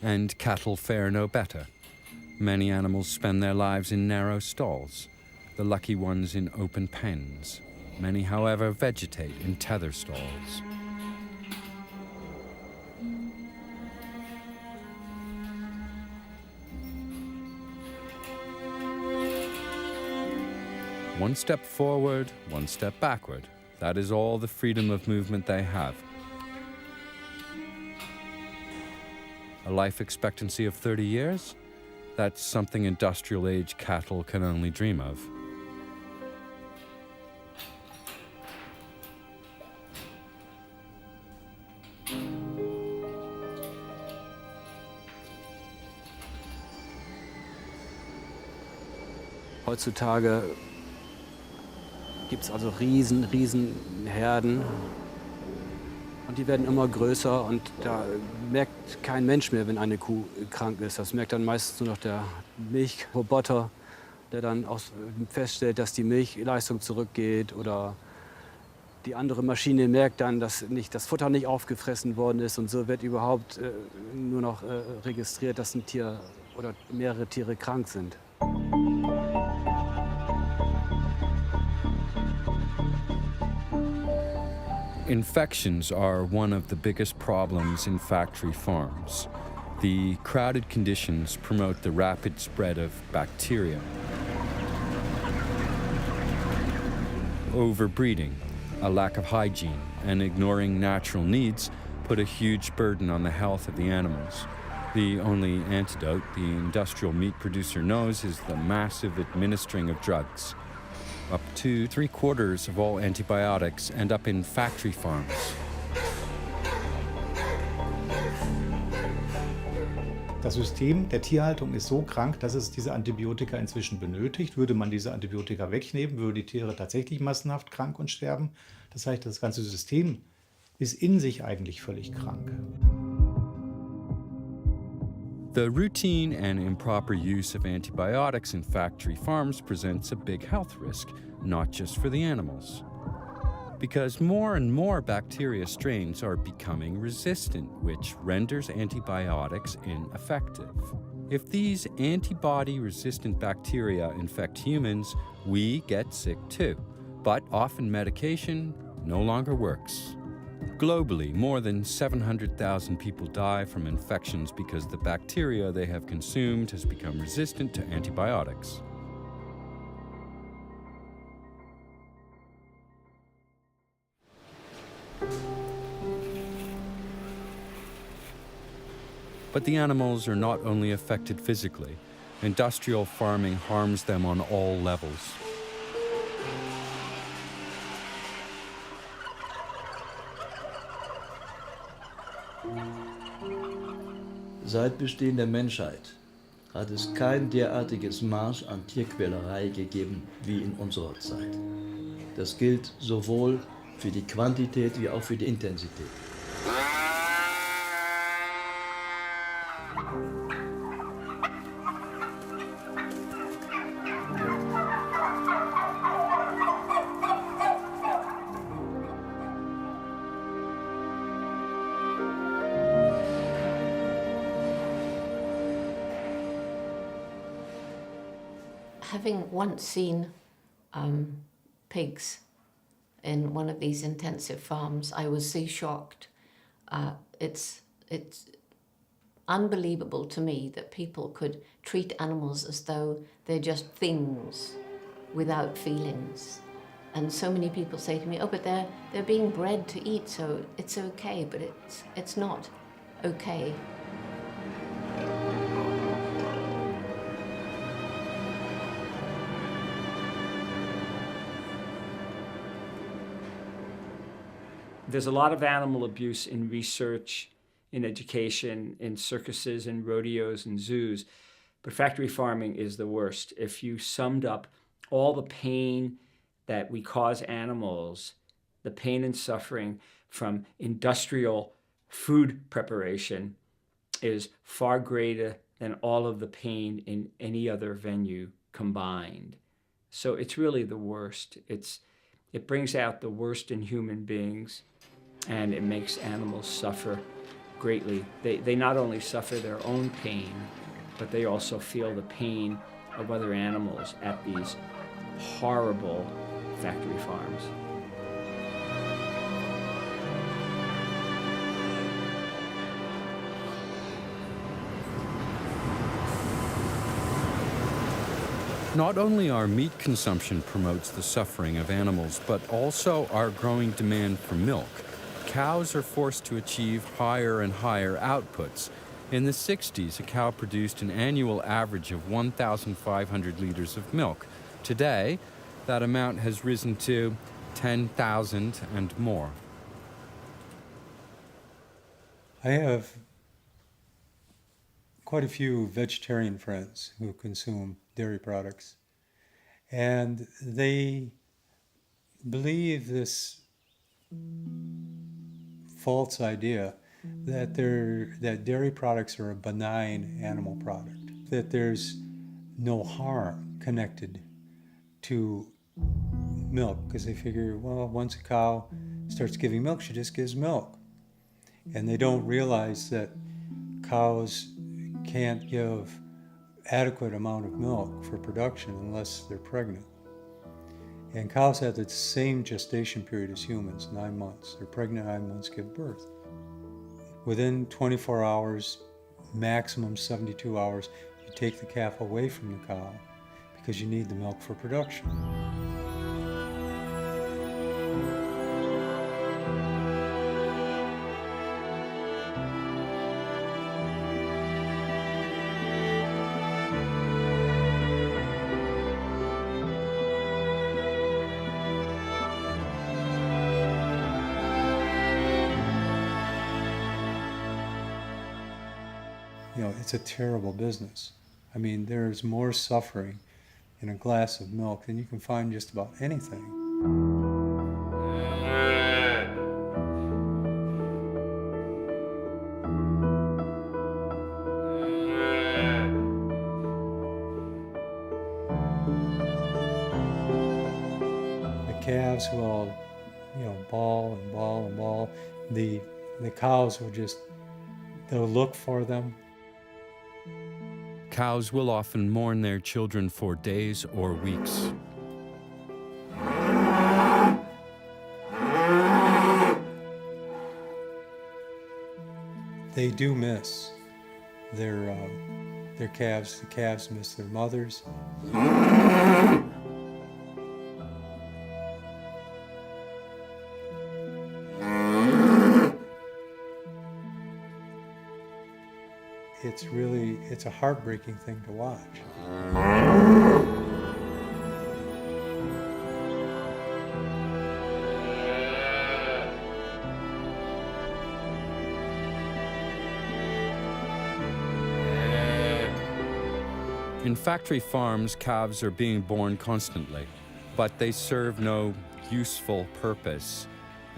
And cattle fare no better. Many animals spend their lives in narrow stalls, the lucky ones in open pens. Many, however, vegetate in tether stalls. One step forward, one step backward. That is all the freedom of movement they have. A life expectancy of 30 years? That's something industrial age cattle can only dream of. Heutzutage gibt es also riesen Herden. Und die werden immer größer und da merkt kein Mensch mehr, wenn eine Kuh krank ist. Das merkt dann meistens nur noch der Milchroboter, der dann auch feststellt, dass die Milchleistung zurückgeht. Oder die andere Maschine merkt dann, dass das Futter nicht aufgefressen worden ist. Und so wird überhaupt nur noch registriert, dass ein Tier oder mehrere Tiere krank sind. Infections are one of the biggest problems in factory farms. The crowded conditions promote the rapid spread of bacteria. Overbreeding, a lack of hygiene, and ignoring natural needs put a huge burden on the health of the animals. The only antidote the industrial meat producer knows is the massive administering of drugs. Up to 3/4 of all antibiotics end up in factory farms. Das System der Tierhaltung ist so krank, dass es diese Antibiotika inzwischen benötigt. Würde man diese Antibiotika wegnehmen, würden die Tiere tatsächlich massenhaft krank und sterben. Das heißt, das ganze System ist in sich eigentlich völlig krank. The routine and improper use of antibiotics in factory farms presents a big health risk, not just for the animals. Because more and more bacteria strains are becoming resistant, which renders antibiotics ineffective. If these antibody-resistant bacteria infect humans, we get sick too. But often medication no longer works. Globally, more than 700,000 people die from infections because the bacteria they have consumed has become resistant to antibiotics. But the animals are not only affected physically. Industrial farming harms them on all levels. Seit Bestehen der Menschheit hat es kein derartiges Maß an Tierquälerei gegeben wie in unserer Zeit. Das gilt sowohl für die Quantität wie auch für die Intensität. Having once seen pigs in one of these intensive farms, I was so shocked. It's unbelievable to me that people could treat animals as though they're just things without feelings. And so many people say to me, oh, but they're being bred to eat, so it's okay, but it's not okay. There's a lot of animal abuse in research, in education, in circuses and rodeos and zoos, but factory farming is the worst. If you summed up all the pain that we cause animals, the pain and suffering from industrial food preparation is far greater than all of the pain in any other venue combined. So it's really the worst. It brings out the worst in human beings, and it makes animals suffer greatly. They not only suffer their own pain, but they also feel the pain of other animals at these horrible factory farms. Not only our meat consumption promotes the suffering of animals, but also our growing demand for milk. Cows are forced to achieve higher and higher outputs. In the 60s, a cow produced an annual average of 1,500 liters of milk. Today, that amount has risen to 10,000 and more. I have quite a few vegetarian friends who consume dairy products, and they believe this false idea that dairy products are a benign animal product, that there's no harm connected to milk, because they figure, well, once a cow starts giving milk, she just gives milk. And they don't realize that cows can't give adequate amount of milk for production unless they're pregnant. And cows have the same gestation period as humans, 9 months. They're pregnant 9 months, give birth. Within 24 hours, maximum 72 hours, you take the calf away from the cow because you need the milk for production. It's a terrible business. I mean, there's more suffering in a glass of milk than you can find just about anything. The calves will, bawl and bawl and bawl. The cows will they'll look for them. Cows will often mourn their children for days or weeks. They do miss their calves. The calves miss their mothers. It's a heartbreaking thing to watch. In factory farms, calves are being born constantly, but they serve no useful purpose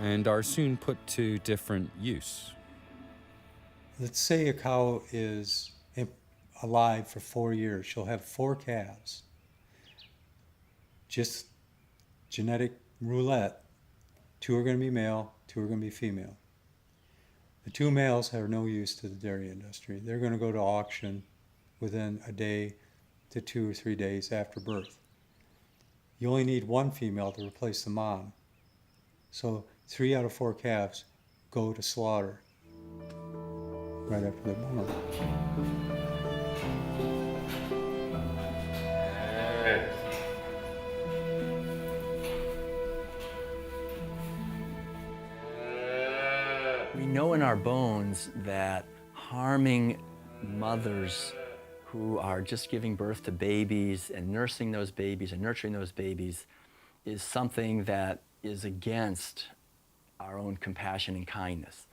and are soon put to different use. Let's say a cow is alive for 4 years. She'll have 4 calves. Just genetic roulette. 2 are going to be male, 2 are going to be female. The 2 males have no use to the dairy industry. They're going to go to auction within a day to 2 or 3 days after birth. You only need 1 female to replace the mom. So 3 out of 4 calves go to slaughter right after they're born. We know in our bones that harming mothers who are just giving birth to babies and nursing those babies and nurturing those babies is something that is against our own compassion and kindness.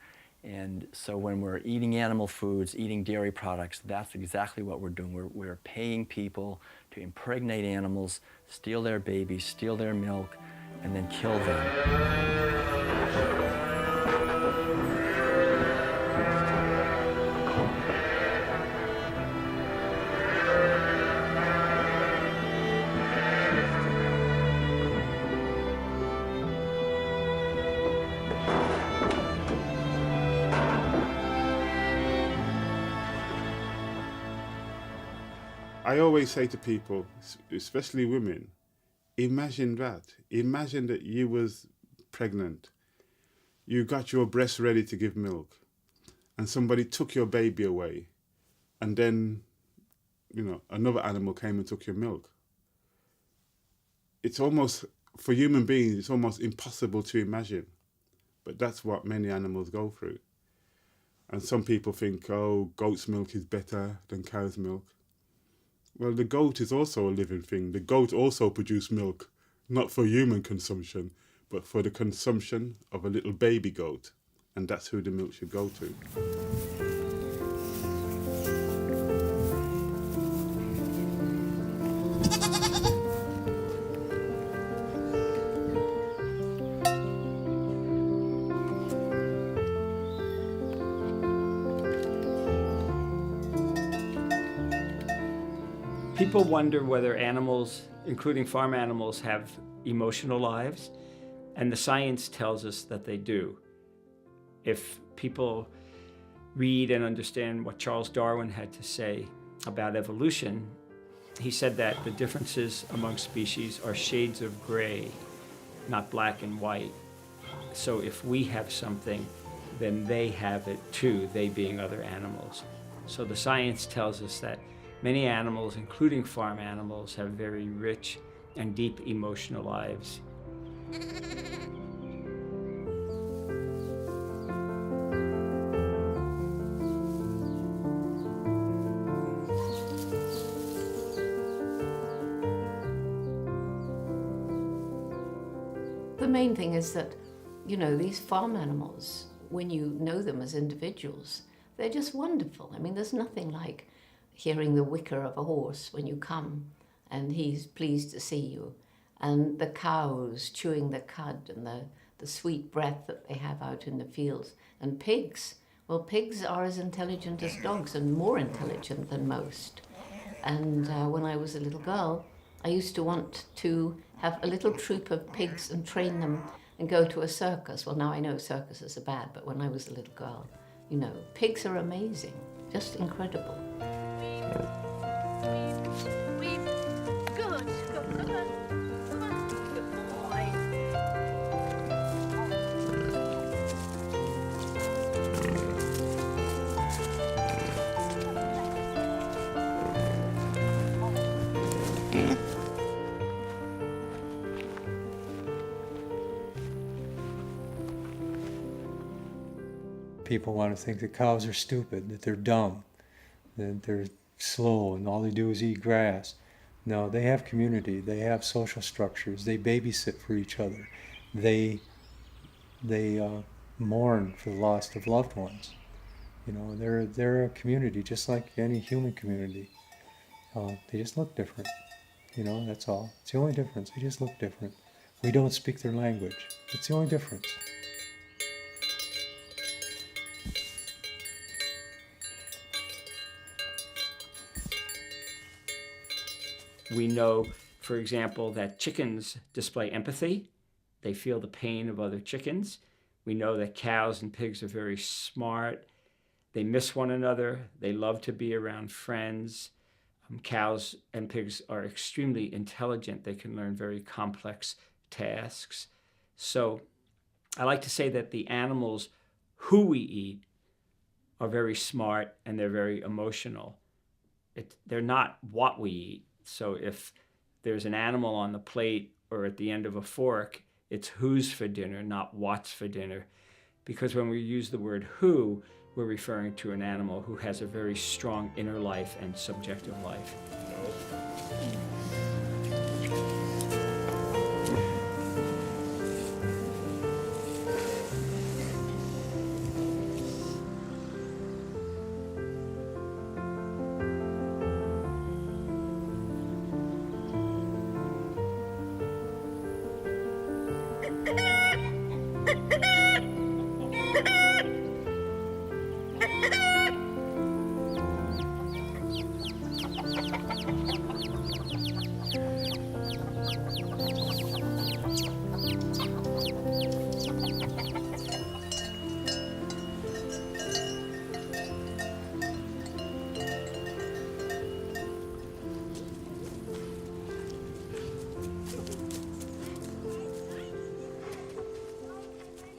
And so when we're eating animal foods, eating dairy products, that's exactly what we're doing. We're paying people to impregnate animals, steal their babies, steal their milk, and then kill them. I always say to people, especially women, imagine that. Imagine that you was pregnant. You got your breast ready to give milk and somebody took your baby away and then, another animal came and took your milk. It's almost, for human beings, it's almost impossible to imagine. But that's what many animals go through. And some people think, oh, goat's milk is better than cow's milk. Well, the goat is also a living thing. The goat also produces milk, not for human consumption, but for the consumption of a little baby goat. And that's who the milk should go to. People wonder whether animals, including farm animals, have emotional lives, and the science tells us that they do. If people read and understand what Charles Darwin had to say about evolution, he said that the differences among species are shades of gray, not black and white. So if we have something, then they have it too, they being other animals. So the science tells us that many animals, including farm animals, have very rich and deep emotional lives. The main thing is that, these farm animals, when you know them as individuals, they're just wonderful. I mean, there's nothing like hearing the whicker of a horse when you come and he's pleased to see you, and the cows chewing the cud and the sweet breath that they have out in the fields, and pigs. Well, pigs are as intelligent as dogs and more intelligent than most. And when I was a little girl, I used to want to have a little troop of pigs and train them and go to a circus. Well, now I know circuses are bad, but when I was a little girl, pigs are amazing, just incredible. People want to think that cows are stupid, that they're dumb, that they're slow and all they do is eat grass. No, they have community, they have social structures, they babysit for each other, they mourn for the loss of loved ones. You know, they're a community just like any human community. They just look different. You know, that's all. It's the only difference. They just look different. We don't speak their language. It's the only difference. We know, for example, that chickens display empathy. They feel the pain of other chickens. We know that cows and pigs are very smart. They miss one another. They love to be around friends. Cows and pigs are extremely intelligent. They can learn very complex tasks. So I like to say that the animals who we eat are very smart and they're very emotional. They're not what we eat. So if there's an animal on the plate or at the end of a fork, it's who's for dinner, not what's for dinner. Because when we use the word who, we're referring to an animal who has a very strong inner life and subjective life.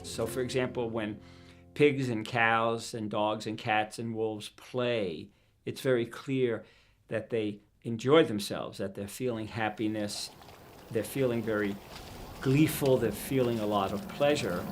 So for example, when pigs and cows and dogs and cats and wolves play, it's very clear that they enjoy themselves, that they're feeling happiness, they're feeling very gleeful, they're feeling a lot of pleasure.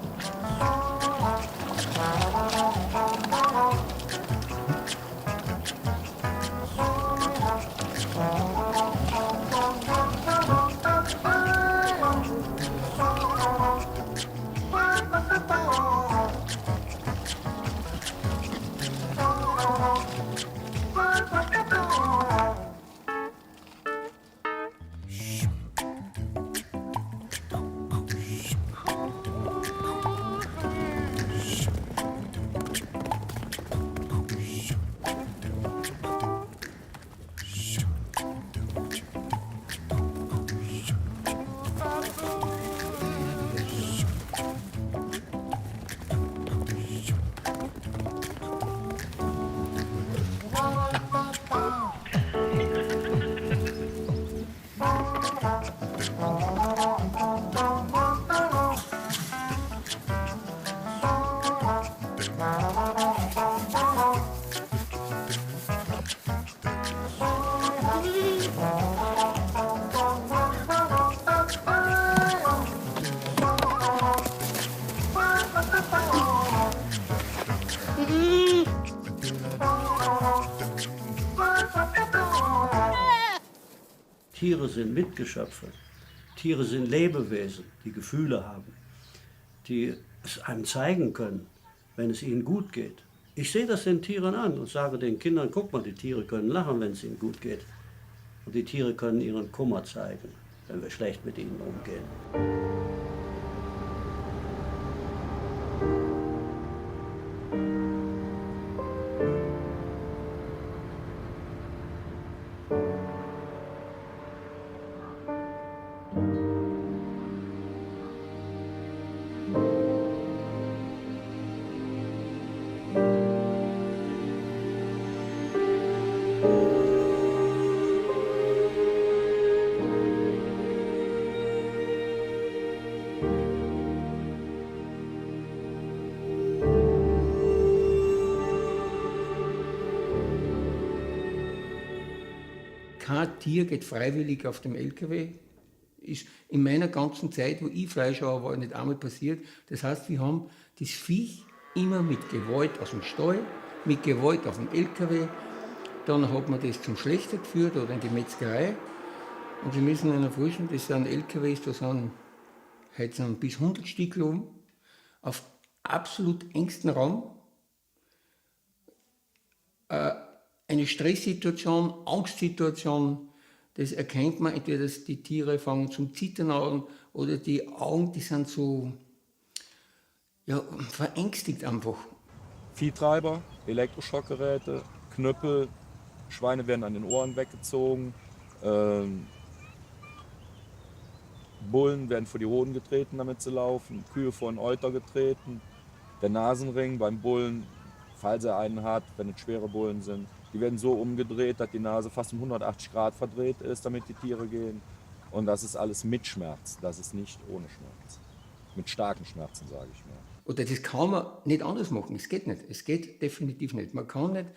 Tiere sind Mitgeschöpfe. Tiere sind Lebewesen, die Gefühle haben, die es einem zeigen können, wenn es ihnen gut geht. Ich sehe das den Tieren an und sage den Kindern, guck mal, die Tiere können lachen, wenn es ihnen gut geht. Und die Tiere können ihren Kummer zeigen, wenn wir schlecht mit ihnen umgehen. kein Tier geht freiwillig auf dem LKW. Ist in meiner ganzen Zeit, wo ich Fleisch habe, war nicht einmal passiert. Das heißt, wir haben das Viech immer mit Gewalt aus dem Stall, mit Gewalt auf dem LKW. Dann hat man das zum Schlechter geführt oder in die Metzgerei. Und Sie müssen sich vorstellen, das sind LKWs, da sind heute bis 100 Stück oben, auf absolut engstem Raum. Eine Stresssituation, Angstsituation, das erkennt man, entweder dass die Tiere fangen zum Zittern an oder die Augen, die sind so verängstigt einfach. Viehtreiber, Elektroschockgeräte, Knüppel, Schweine werden an den Ohren weggezogen, Bullen werden vor die Hoden getreten, damit sie laufen, Kühe vor den Euter getreten, der Nasenring beim Bullen, falls er einen hat, wenn es schwere Bullen sind, die werden so umgedreht, dass die Nase fast um 180 Grad verdreht ist, damit die Tiere gehen. Und das ist alles mit Schmerz, das ist nicht ohne Schmerz. Mit starken Schmerzen, sage ich mal. Oder das kann man nicht anders machen, es geht nicht, es geht definitiv nicht. Man kann nicht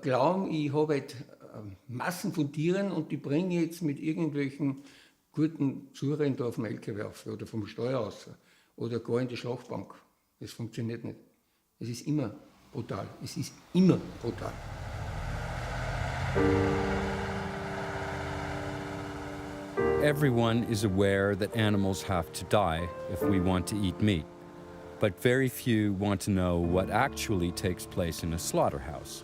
glauben, ich habe halt Massen von Tieren und die bringe ich jetzt mit irgendwelchen guten Zurennen da auf dem LKW auf oder vom Steuer aus oder gar in die Schlachtbank. Das funktioniert nicht. Es ist immer brutal. Es ist immer brutal. Everyone is aware that animals have to die if we want to eat meat, but very few want to know what actually takes place in a slaughterhouse.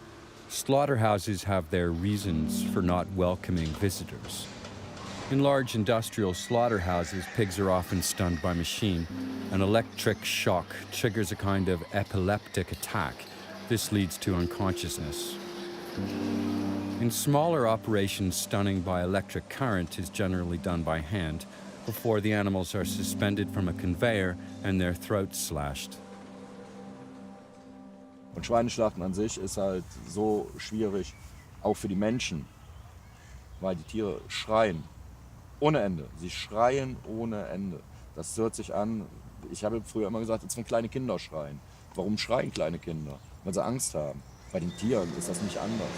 Slaughterhouses have their reasons for not welcoming visitors. In large industrial slaughterhouses, pigs are often stunned by machine. An electric shock triggers a kind of epileptic attack. This leads to unconsciousness. In smaller operations, stunning by electric current is generally done by hand before the animals are suspended from a conveyor and their throats slashed. Und Schweineschlachten an sich ist halt so schwierig, auch für die Menschen, weil die Tiere schreien ohne Ende. Sie schreien ohne Ende. Das hört sich an, ich habe früher immer gesagt, als wenn kleine Kinder schreien. Warum schreien kleine Kinder? Weil sie Angst haben. Bei den Tieren ist das nicht anders.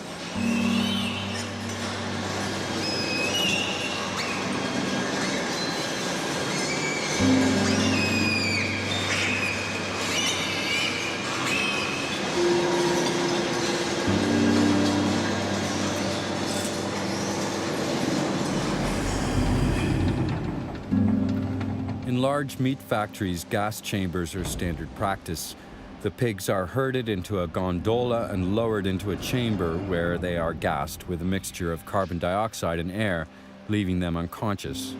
In large meat factories, gas chambers are standard practice. The pigs are herded into a gondola and lowered into a chamber where they are gassed with a mixture of carbon dioxide and air, leaving them unconscious.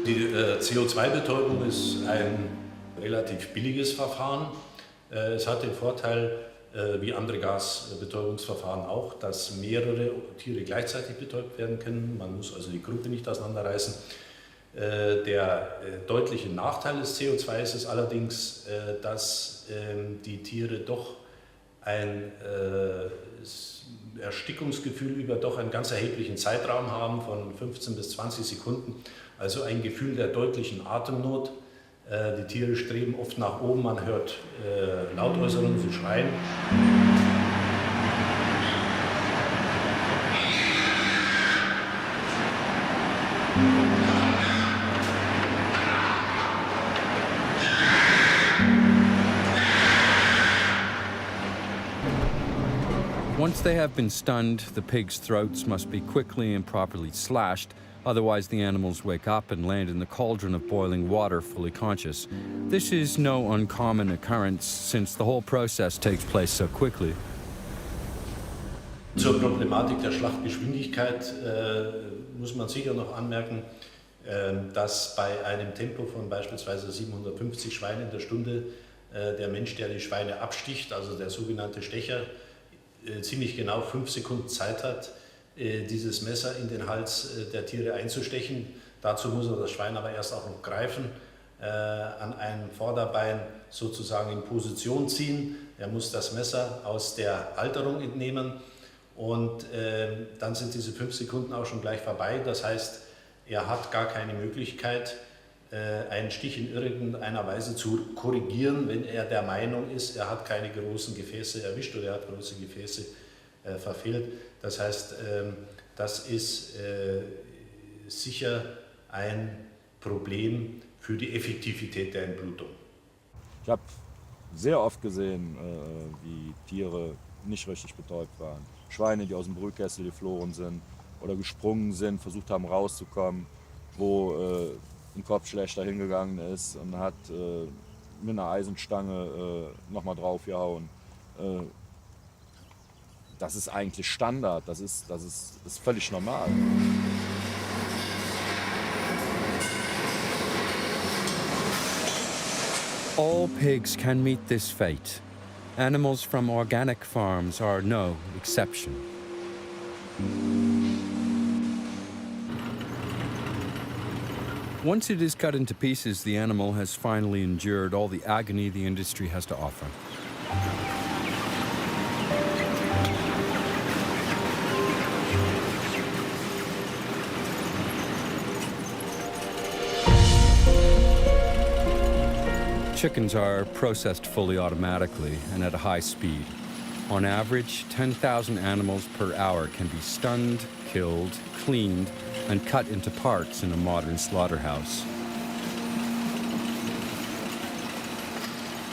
Die CO2-Betäubung ist ein relativ billiges Verfahren. Es hat den Vorteil, wie andere Gasbetäubungsverfahren auch, dass mehrere Tiere gleichzeitig betäubt werden können. Man muss also die Gruppe nicht auseinanderreißen. Der deutliche Nachteil des CO2 ist allerdings, dass die Tiere doch ein Erstickungsgefühl über doch einen ganz erheblichen Zeitraum haben, von 15 bis 20 Sekunden. Also ein Gefühl der deutlichen Atemnot. Die Tiere streben oft nach oben, man hört Lautäußerungen, sie schreien. Once they have been stunned, the pigs' throats must be quickly and properly slashed. Otherwise, the animals wake up and land in the cauldron of boiling water, fully conscious. This is no uncommon occurrence, since the whole process takes place so quickly. Zur Problematik der Schlachtgeschwindigkeit muss man sicher noch anmerken, dass bei einem Tempo von beispielsweise 750 Schweinen in der Stunde der Mensch, der die Schweine absticht, also der sogenannte Stecher, ziemlich genau 5 Sekunden Zeit hat, dieses Messer in den Hals der Tiere einzustechen. Dazu muss er das Schwein aber erst auch noch greifen, an einem Vorderbein sozusagen in Position ziehen. Er muss das Messer aus der Halterung entnehmen und dann sind diese 5 Sekunden auch schon gleich vorbei. Das heißt, er hat gar keine Möglichkeit, einen Stich in irgendeiner Weise zu korrigieren, wenn er der Meinung ist, er hat keine großen Gefäße erwischt oder er hat große Gefäße verfehlt. Das heißt, das ist sicher ein Problem für die Effektivität der Entblutung. Ich habe sehr oft gesehen, wie Tiere nicht richtig betäubt waren. Schweine, die aus dem Brühkessel geflohen sind oder gesprungen sind, versucht haben rauszukommen, wo ein Kopfschlächter hingegangen ist und hat mit einer Eisenstange nochmal draufgehauen. Das ist eigentlich Standard, das ist völlig normal. All pigs can meet this fate. Animals from organic farms are no exception. Once it is cut into pieces, the animal has finally endured all the agony the industry has to offer. Chickens are processed fully automatically and at a high speed. On average, 10,000 animals per hour can be stunned, killed, cleaned, and cut into parts in a modern slaughterhouse.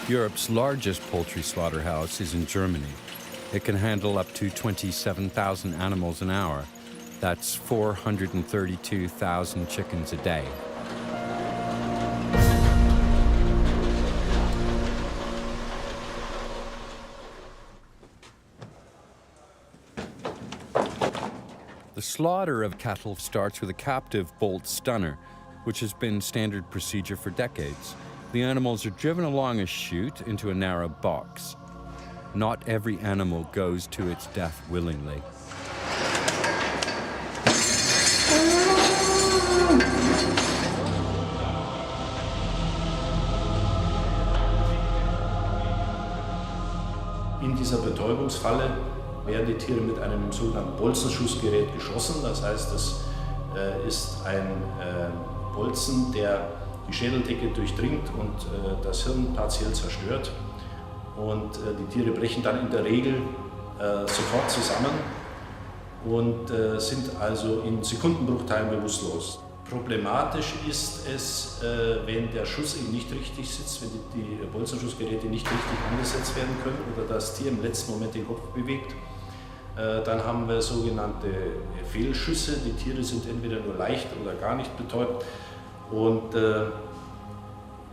Europe's largest poultry slaughterhouse is in Germany. It can handle up to 27,000 animals an hour. That's 432,000 chickens a day. The slaughter of cattle starts with a captive bolt stunner, which has been standard procedure for decades. The animals are driven along a chute into a narrow box. Not every animal goes to its death willingly. In dieser Betäubungsfalle werden die Tiere mit einem sogenannten Bolzenschussgerät geschossen. Das heißt, es ist ein Bolzen, der die Schädeldecke durchdringt und das Hirn partiell zerstört. Und die Tiere brechen dann in der Regel sofort zusammen und sind also in Sekundenbruchteilen bewusstlos. Problematisch ist es, wenn der Schuss eben nicht richtig sitzt, wenn die Bolzenschussgeräte nicht richtig angesetzt werden können oder das Tier im letzten Moment den Kopf bewegt. Dann haben wir sogenannte Fehlschüsse. Die Tiere sind entweder nur leicht oder gar nicht betäubt. Und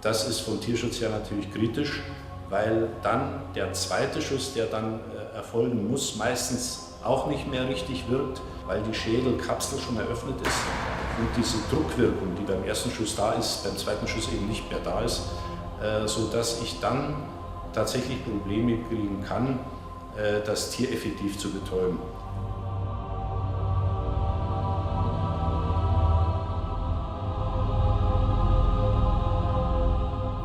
das ist vom Tierschutz her natürlich kritisch, weil dann der zweite Schuss, der dann erfolgen muss, meistens auch nicht mehr richtig wirkt, weil die Schädelkapsel schon eröffnet ist und diese Druckwirkung, die beim ersten Schuss da ist, beim zweiten Schuss eben nicht mehr da ist, sodass ich dann tatsächlich Probleme kriegen kann, das Tier effektiv zu betäuben.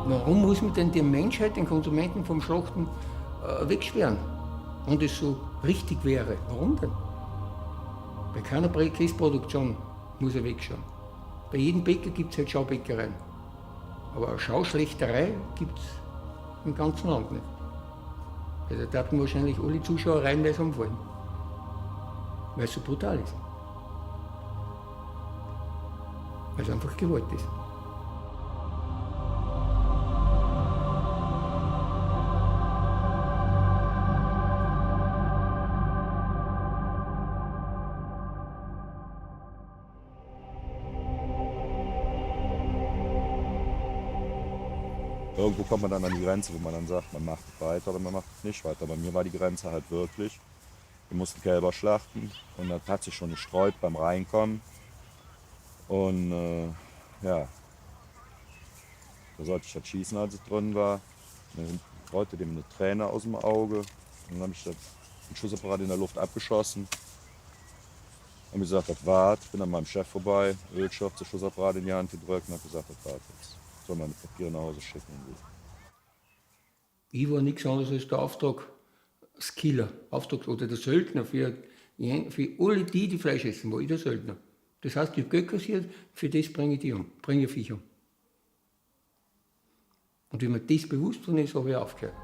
Warum muss man denn die Menschheit, den Konsumenten vom Schlachten wegsperren? Und es so richtig wäre. Warum denn? Bei keiner Käseproduktion muss er wegschauen. Bei jedem Bäcker gibt es halt Schaubäckereien. Aber eine Schauschlechterei gibt es im ganzen Land nicht. Also da hatten wahrscheinlich alle Zuschauer reihenweise umfallen. Weil es so brutal ist. Weil es einfach Gewalt ist. Irgendwo kommt man dann an die Grenze, wo man dann sagt, man macht es weiter oder man macht es nicht weiter. Bei mir war die Grenze halt wirklich, wir mussten Kälber schlachten und das hat sich schon gestreut beim Reinkommen. Und ja, da sollte ich halt schießen, als es drin war. Dann rollte dem eine Träne aus dem Auge und dann habe ich den Schussapparat in der Luft abgeschossen. Habe gesagt, das war's. Bin an meinem Chef vorbei, Ölstoff, den Schussapparat in die Hand gedrückt und habe gesagt, das war's jetzt. Soll meine Papiere nach Hause schicken. Ich war nichts anderes als der Auftragskiller, oder der Söldner für alle die Fleisch essen, war ich der Söldner. Das heißt, ich habe Geld kassiert, für das bringe ich die um, bringe ich Viech um. Und wie mir das bewusst worden ist, habe ich aufgehört.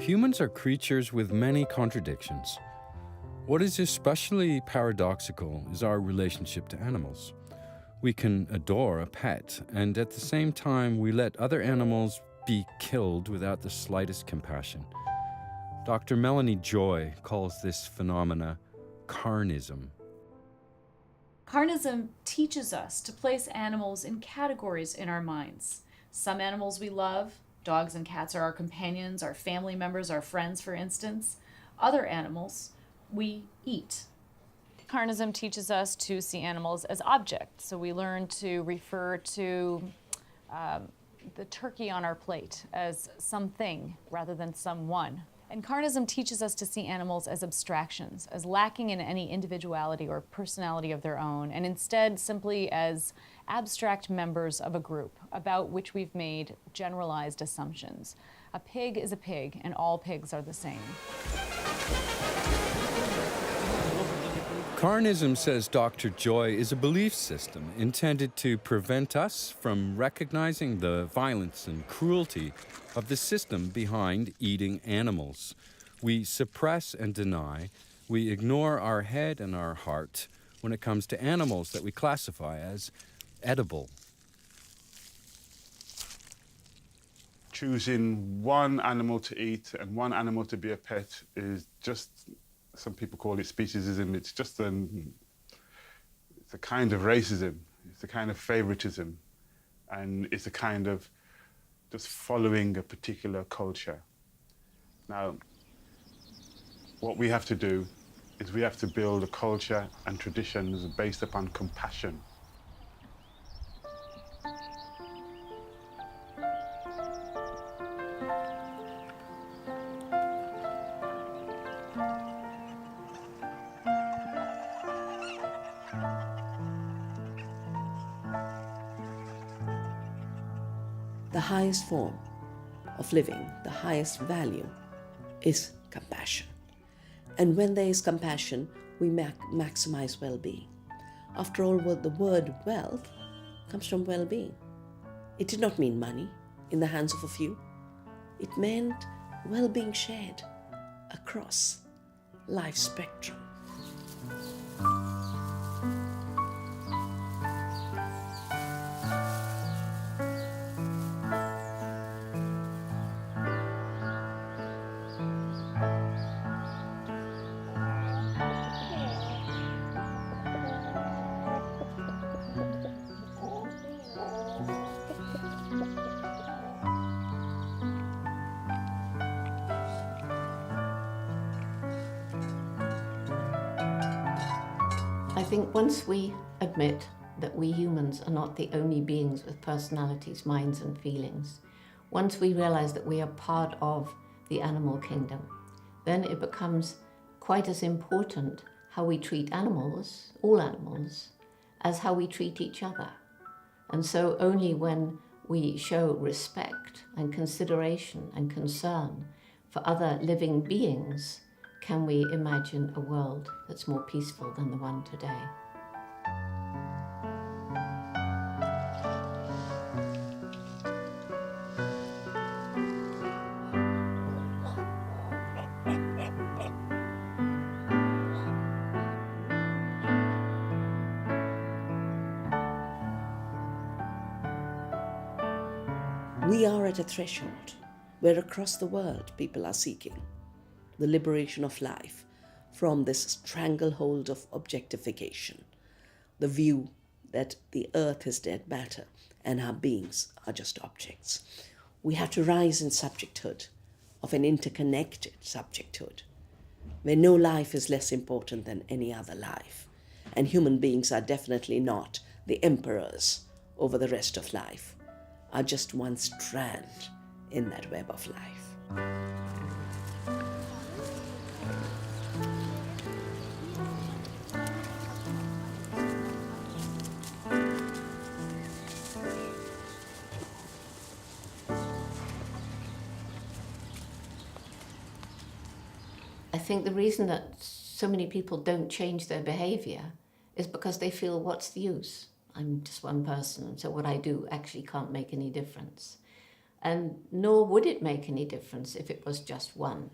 Humans are creatures with many contradictions. What is especially paradoxical is our relationship to animals. We can adore a pet, and at the same time, we let other animals be killed without the slightest compassion. Dr. Melanie Joy calls this phenomena carnism. Carnism teaches us to place animals in categories in our minds. Some animals we love. Dogs and cats are our companions, our family members, our friends, for instance. Other animals we eat. Carnism teaches us to see animals as objects. So we learn to refer to the turkey on our plate as something rather than someone. And carnism teaches us to see animals as abstractions, as lacking in any individuality or personality of their own, and instead simply as abstract members of a group about which we've made generalized assumptions. A pig is a pig, and all pigs are the same. Carnism, says Dr. Joy, is a belief system intended to prevent us from recognizing the violence and cruelty of the system behind eating animals. We suppress and deny. We ignore our head and our heart when it comes to animals that we classify as edible. Choosing one animal to eat and one animal to be a pet is just, some people call it speciesism. It's just it's a kind of racism. It's a kind of favoritism. And it's a kind of just following a particular culture. Now, what we have to do is we have to build a culture and traditions based upon compassion. The highest form of living, the highest value, is compassion. And when there is compassion, we maximize well-being. After all, the word wealth comes from well-being. It did not mean money in the hands of a few. It meant well-being shared across life spectrum. I think once we admit that we humans are not the only beings with personalities, minds and feelings, once we realize that we are part of the animal kingdom, then it becomes quite as important how we treat animals, all animals, as how we treat each other. And so only when we show respect and consideration and concern for other living beings can we imagine a world that's more peaceful than the one today. We are at a threshold where across the world people are seeking the liberation of life from this stranglehold of objectification, the view that the earth is dead matter and our beings are just objects. We have to rise in subjecthood, of an interconnected subjecthood, where no life is less important than any other life, And human beings are definitely not the emperors over the rest of life, are just one strand in that web of life. I think the reason that so many people don't change their behavior is because they feel, what's the use? I'm just one person, so what I do actually can't make any difference. And nor would it make any difference if it was just one.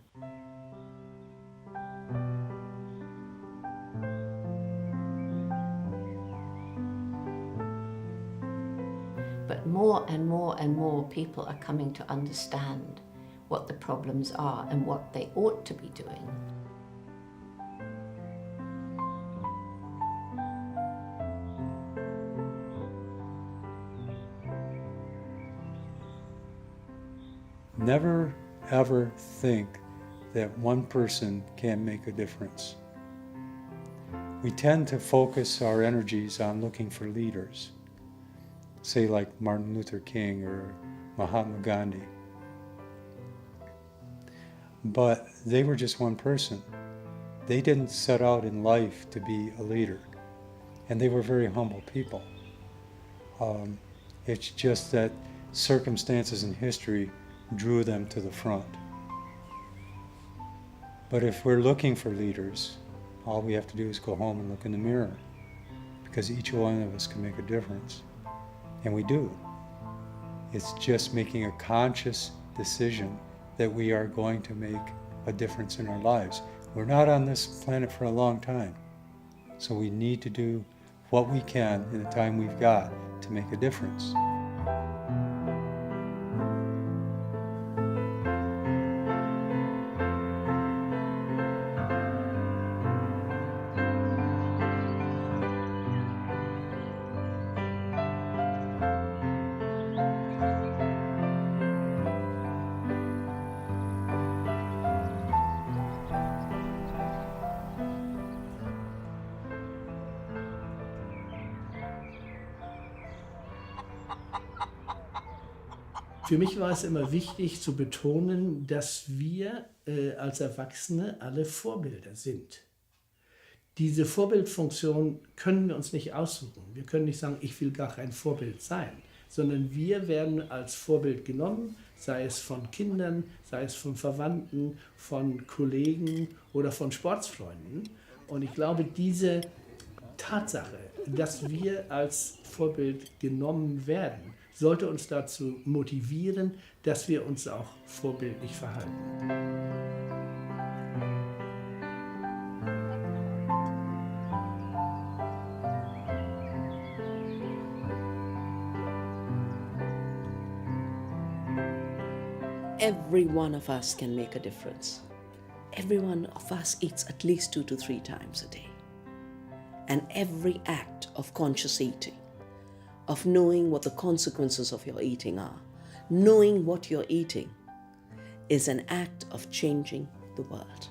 But more and more and more people are coming to understand what the problems are and what they ought to be doing. Never ever think that one person can make a difference. We tend to focus our energies on looking for leaders, say like Martin Luther King or Mahatma Gandhi. But they were just one person. They didn't set out in life to be a leader, and they were very humble people. It's just that circumstances in history drew them to the front. But if we're looking for leaders, all we have to do is go home and look in the mirror, because each one of us can make a difference. And we do. It's just making a conscious decision that we are going to make a difference in our lives. We're not on this planet for a long time, so we need to do what we can in the time we've got to make a difference. Für mich war es immer wichtig zu betonen, dass wir als Erwachsene alle Vorbilder sind. Diese Vorbildfunktion können wir uns nicht aussuchen. Wir können nicht sagen, ich will gar kein Vorbild sein, sondern wir werden als Vorbild genommen, sei es von Kindern, sei es von Verwandten, von Kollegen oder von Sportsfreunden. Und ich glaube, diese Tatsache, dass wir als Vorbild genommen werden, sollte uns dazu motivieren, dass wir uns auch vorbildlich verhalten. Every one of us can make a difference. Every one of us eats at least 2 to 3 times a day. And every act of conscious eating, of knowing what the consequences of your eating are, knowing what you're eating, is an act of changing the world.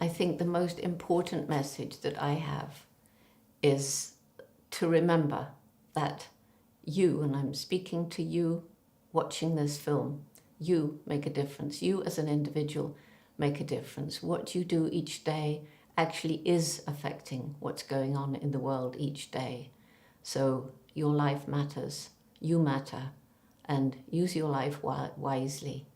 I think the most important message that I have is to remember that you, and I'm speaking to you watching this film, you make a difference. You as an individual make a difference. What you do each day actually is affecting what's going on in the world each day. So your life matters, you matter, and use your life wisely.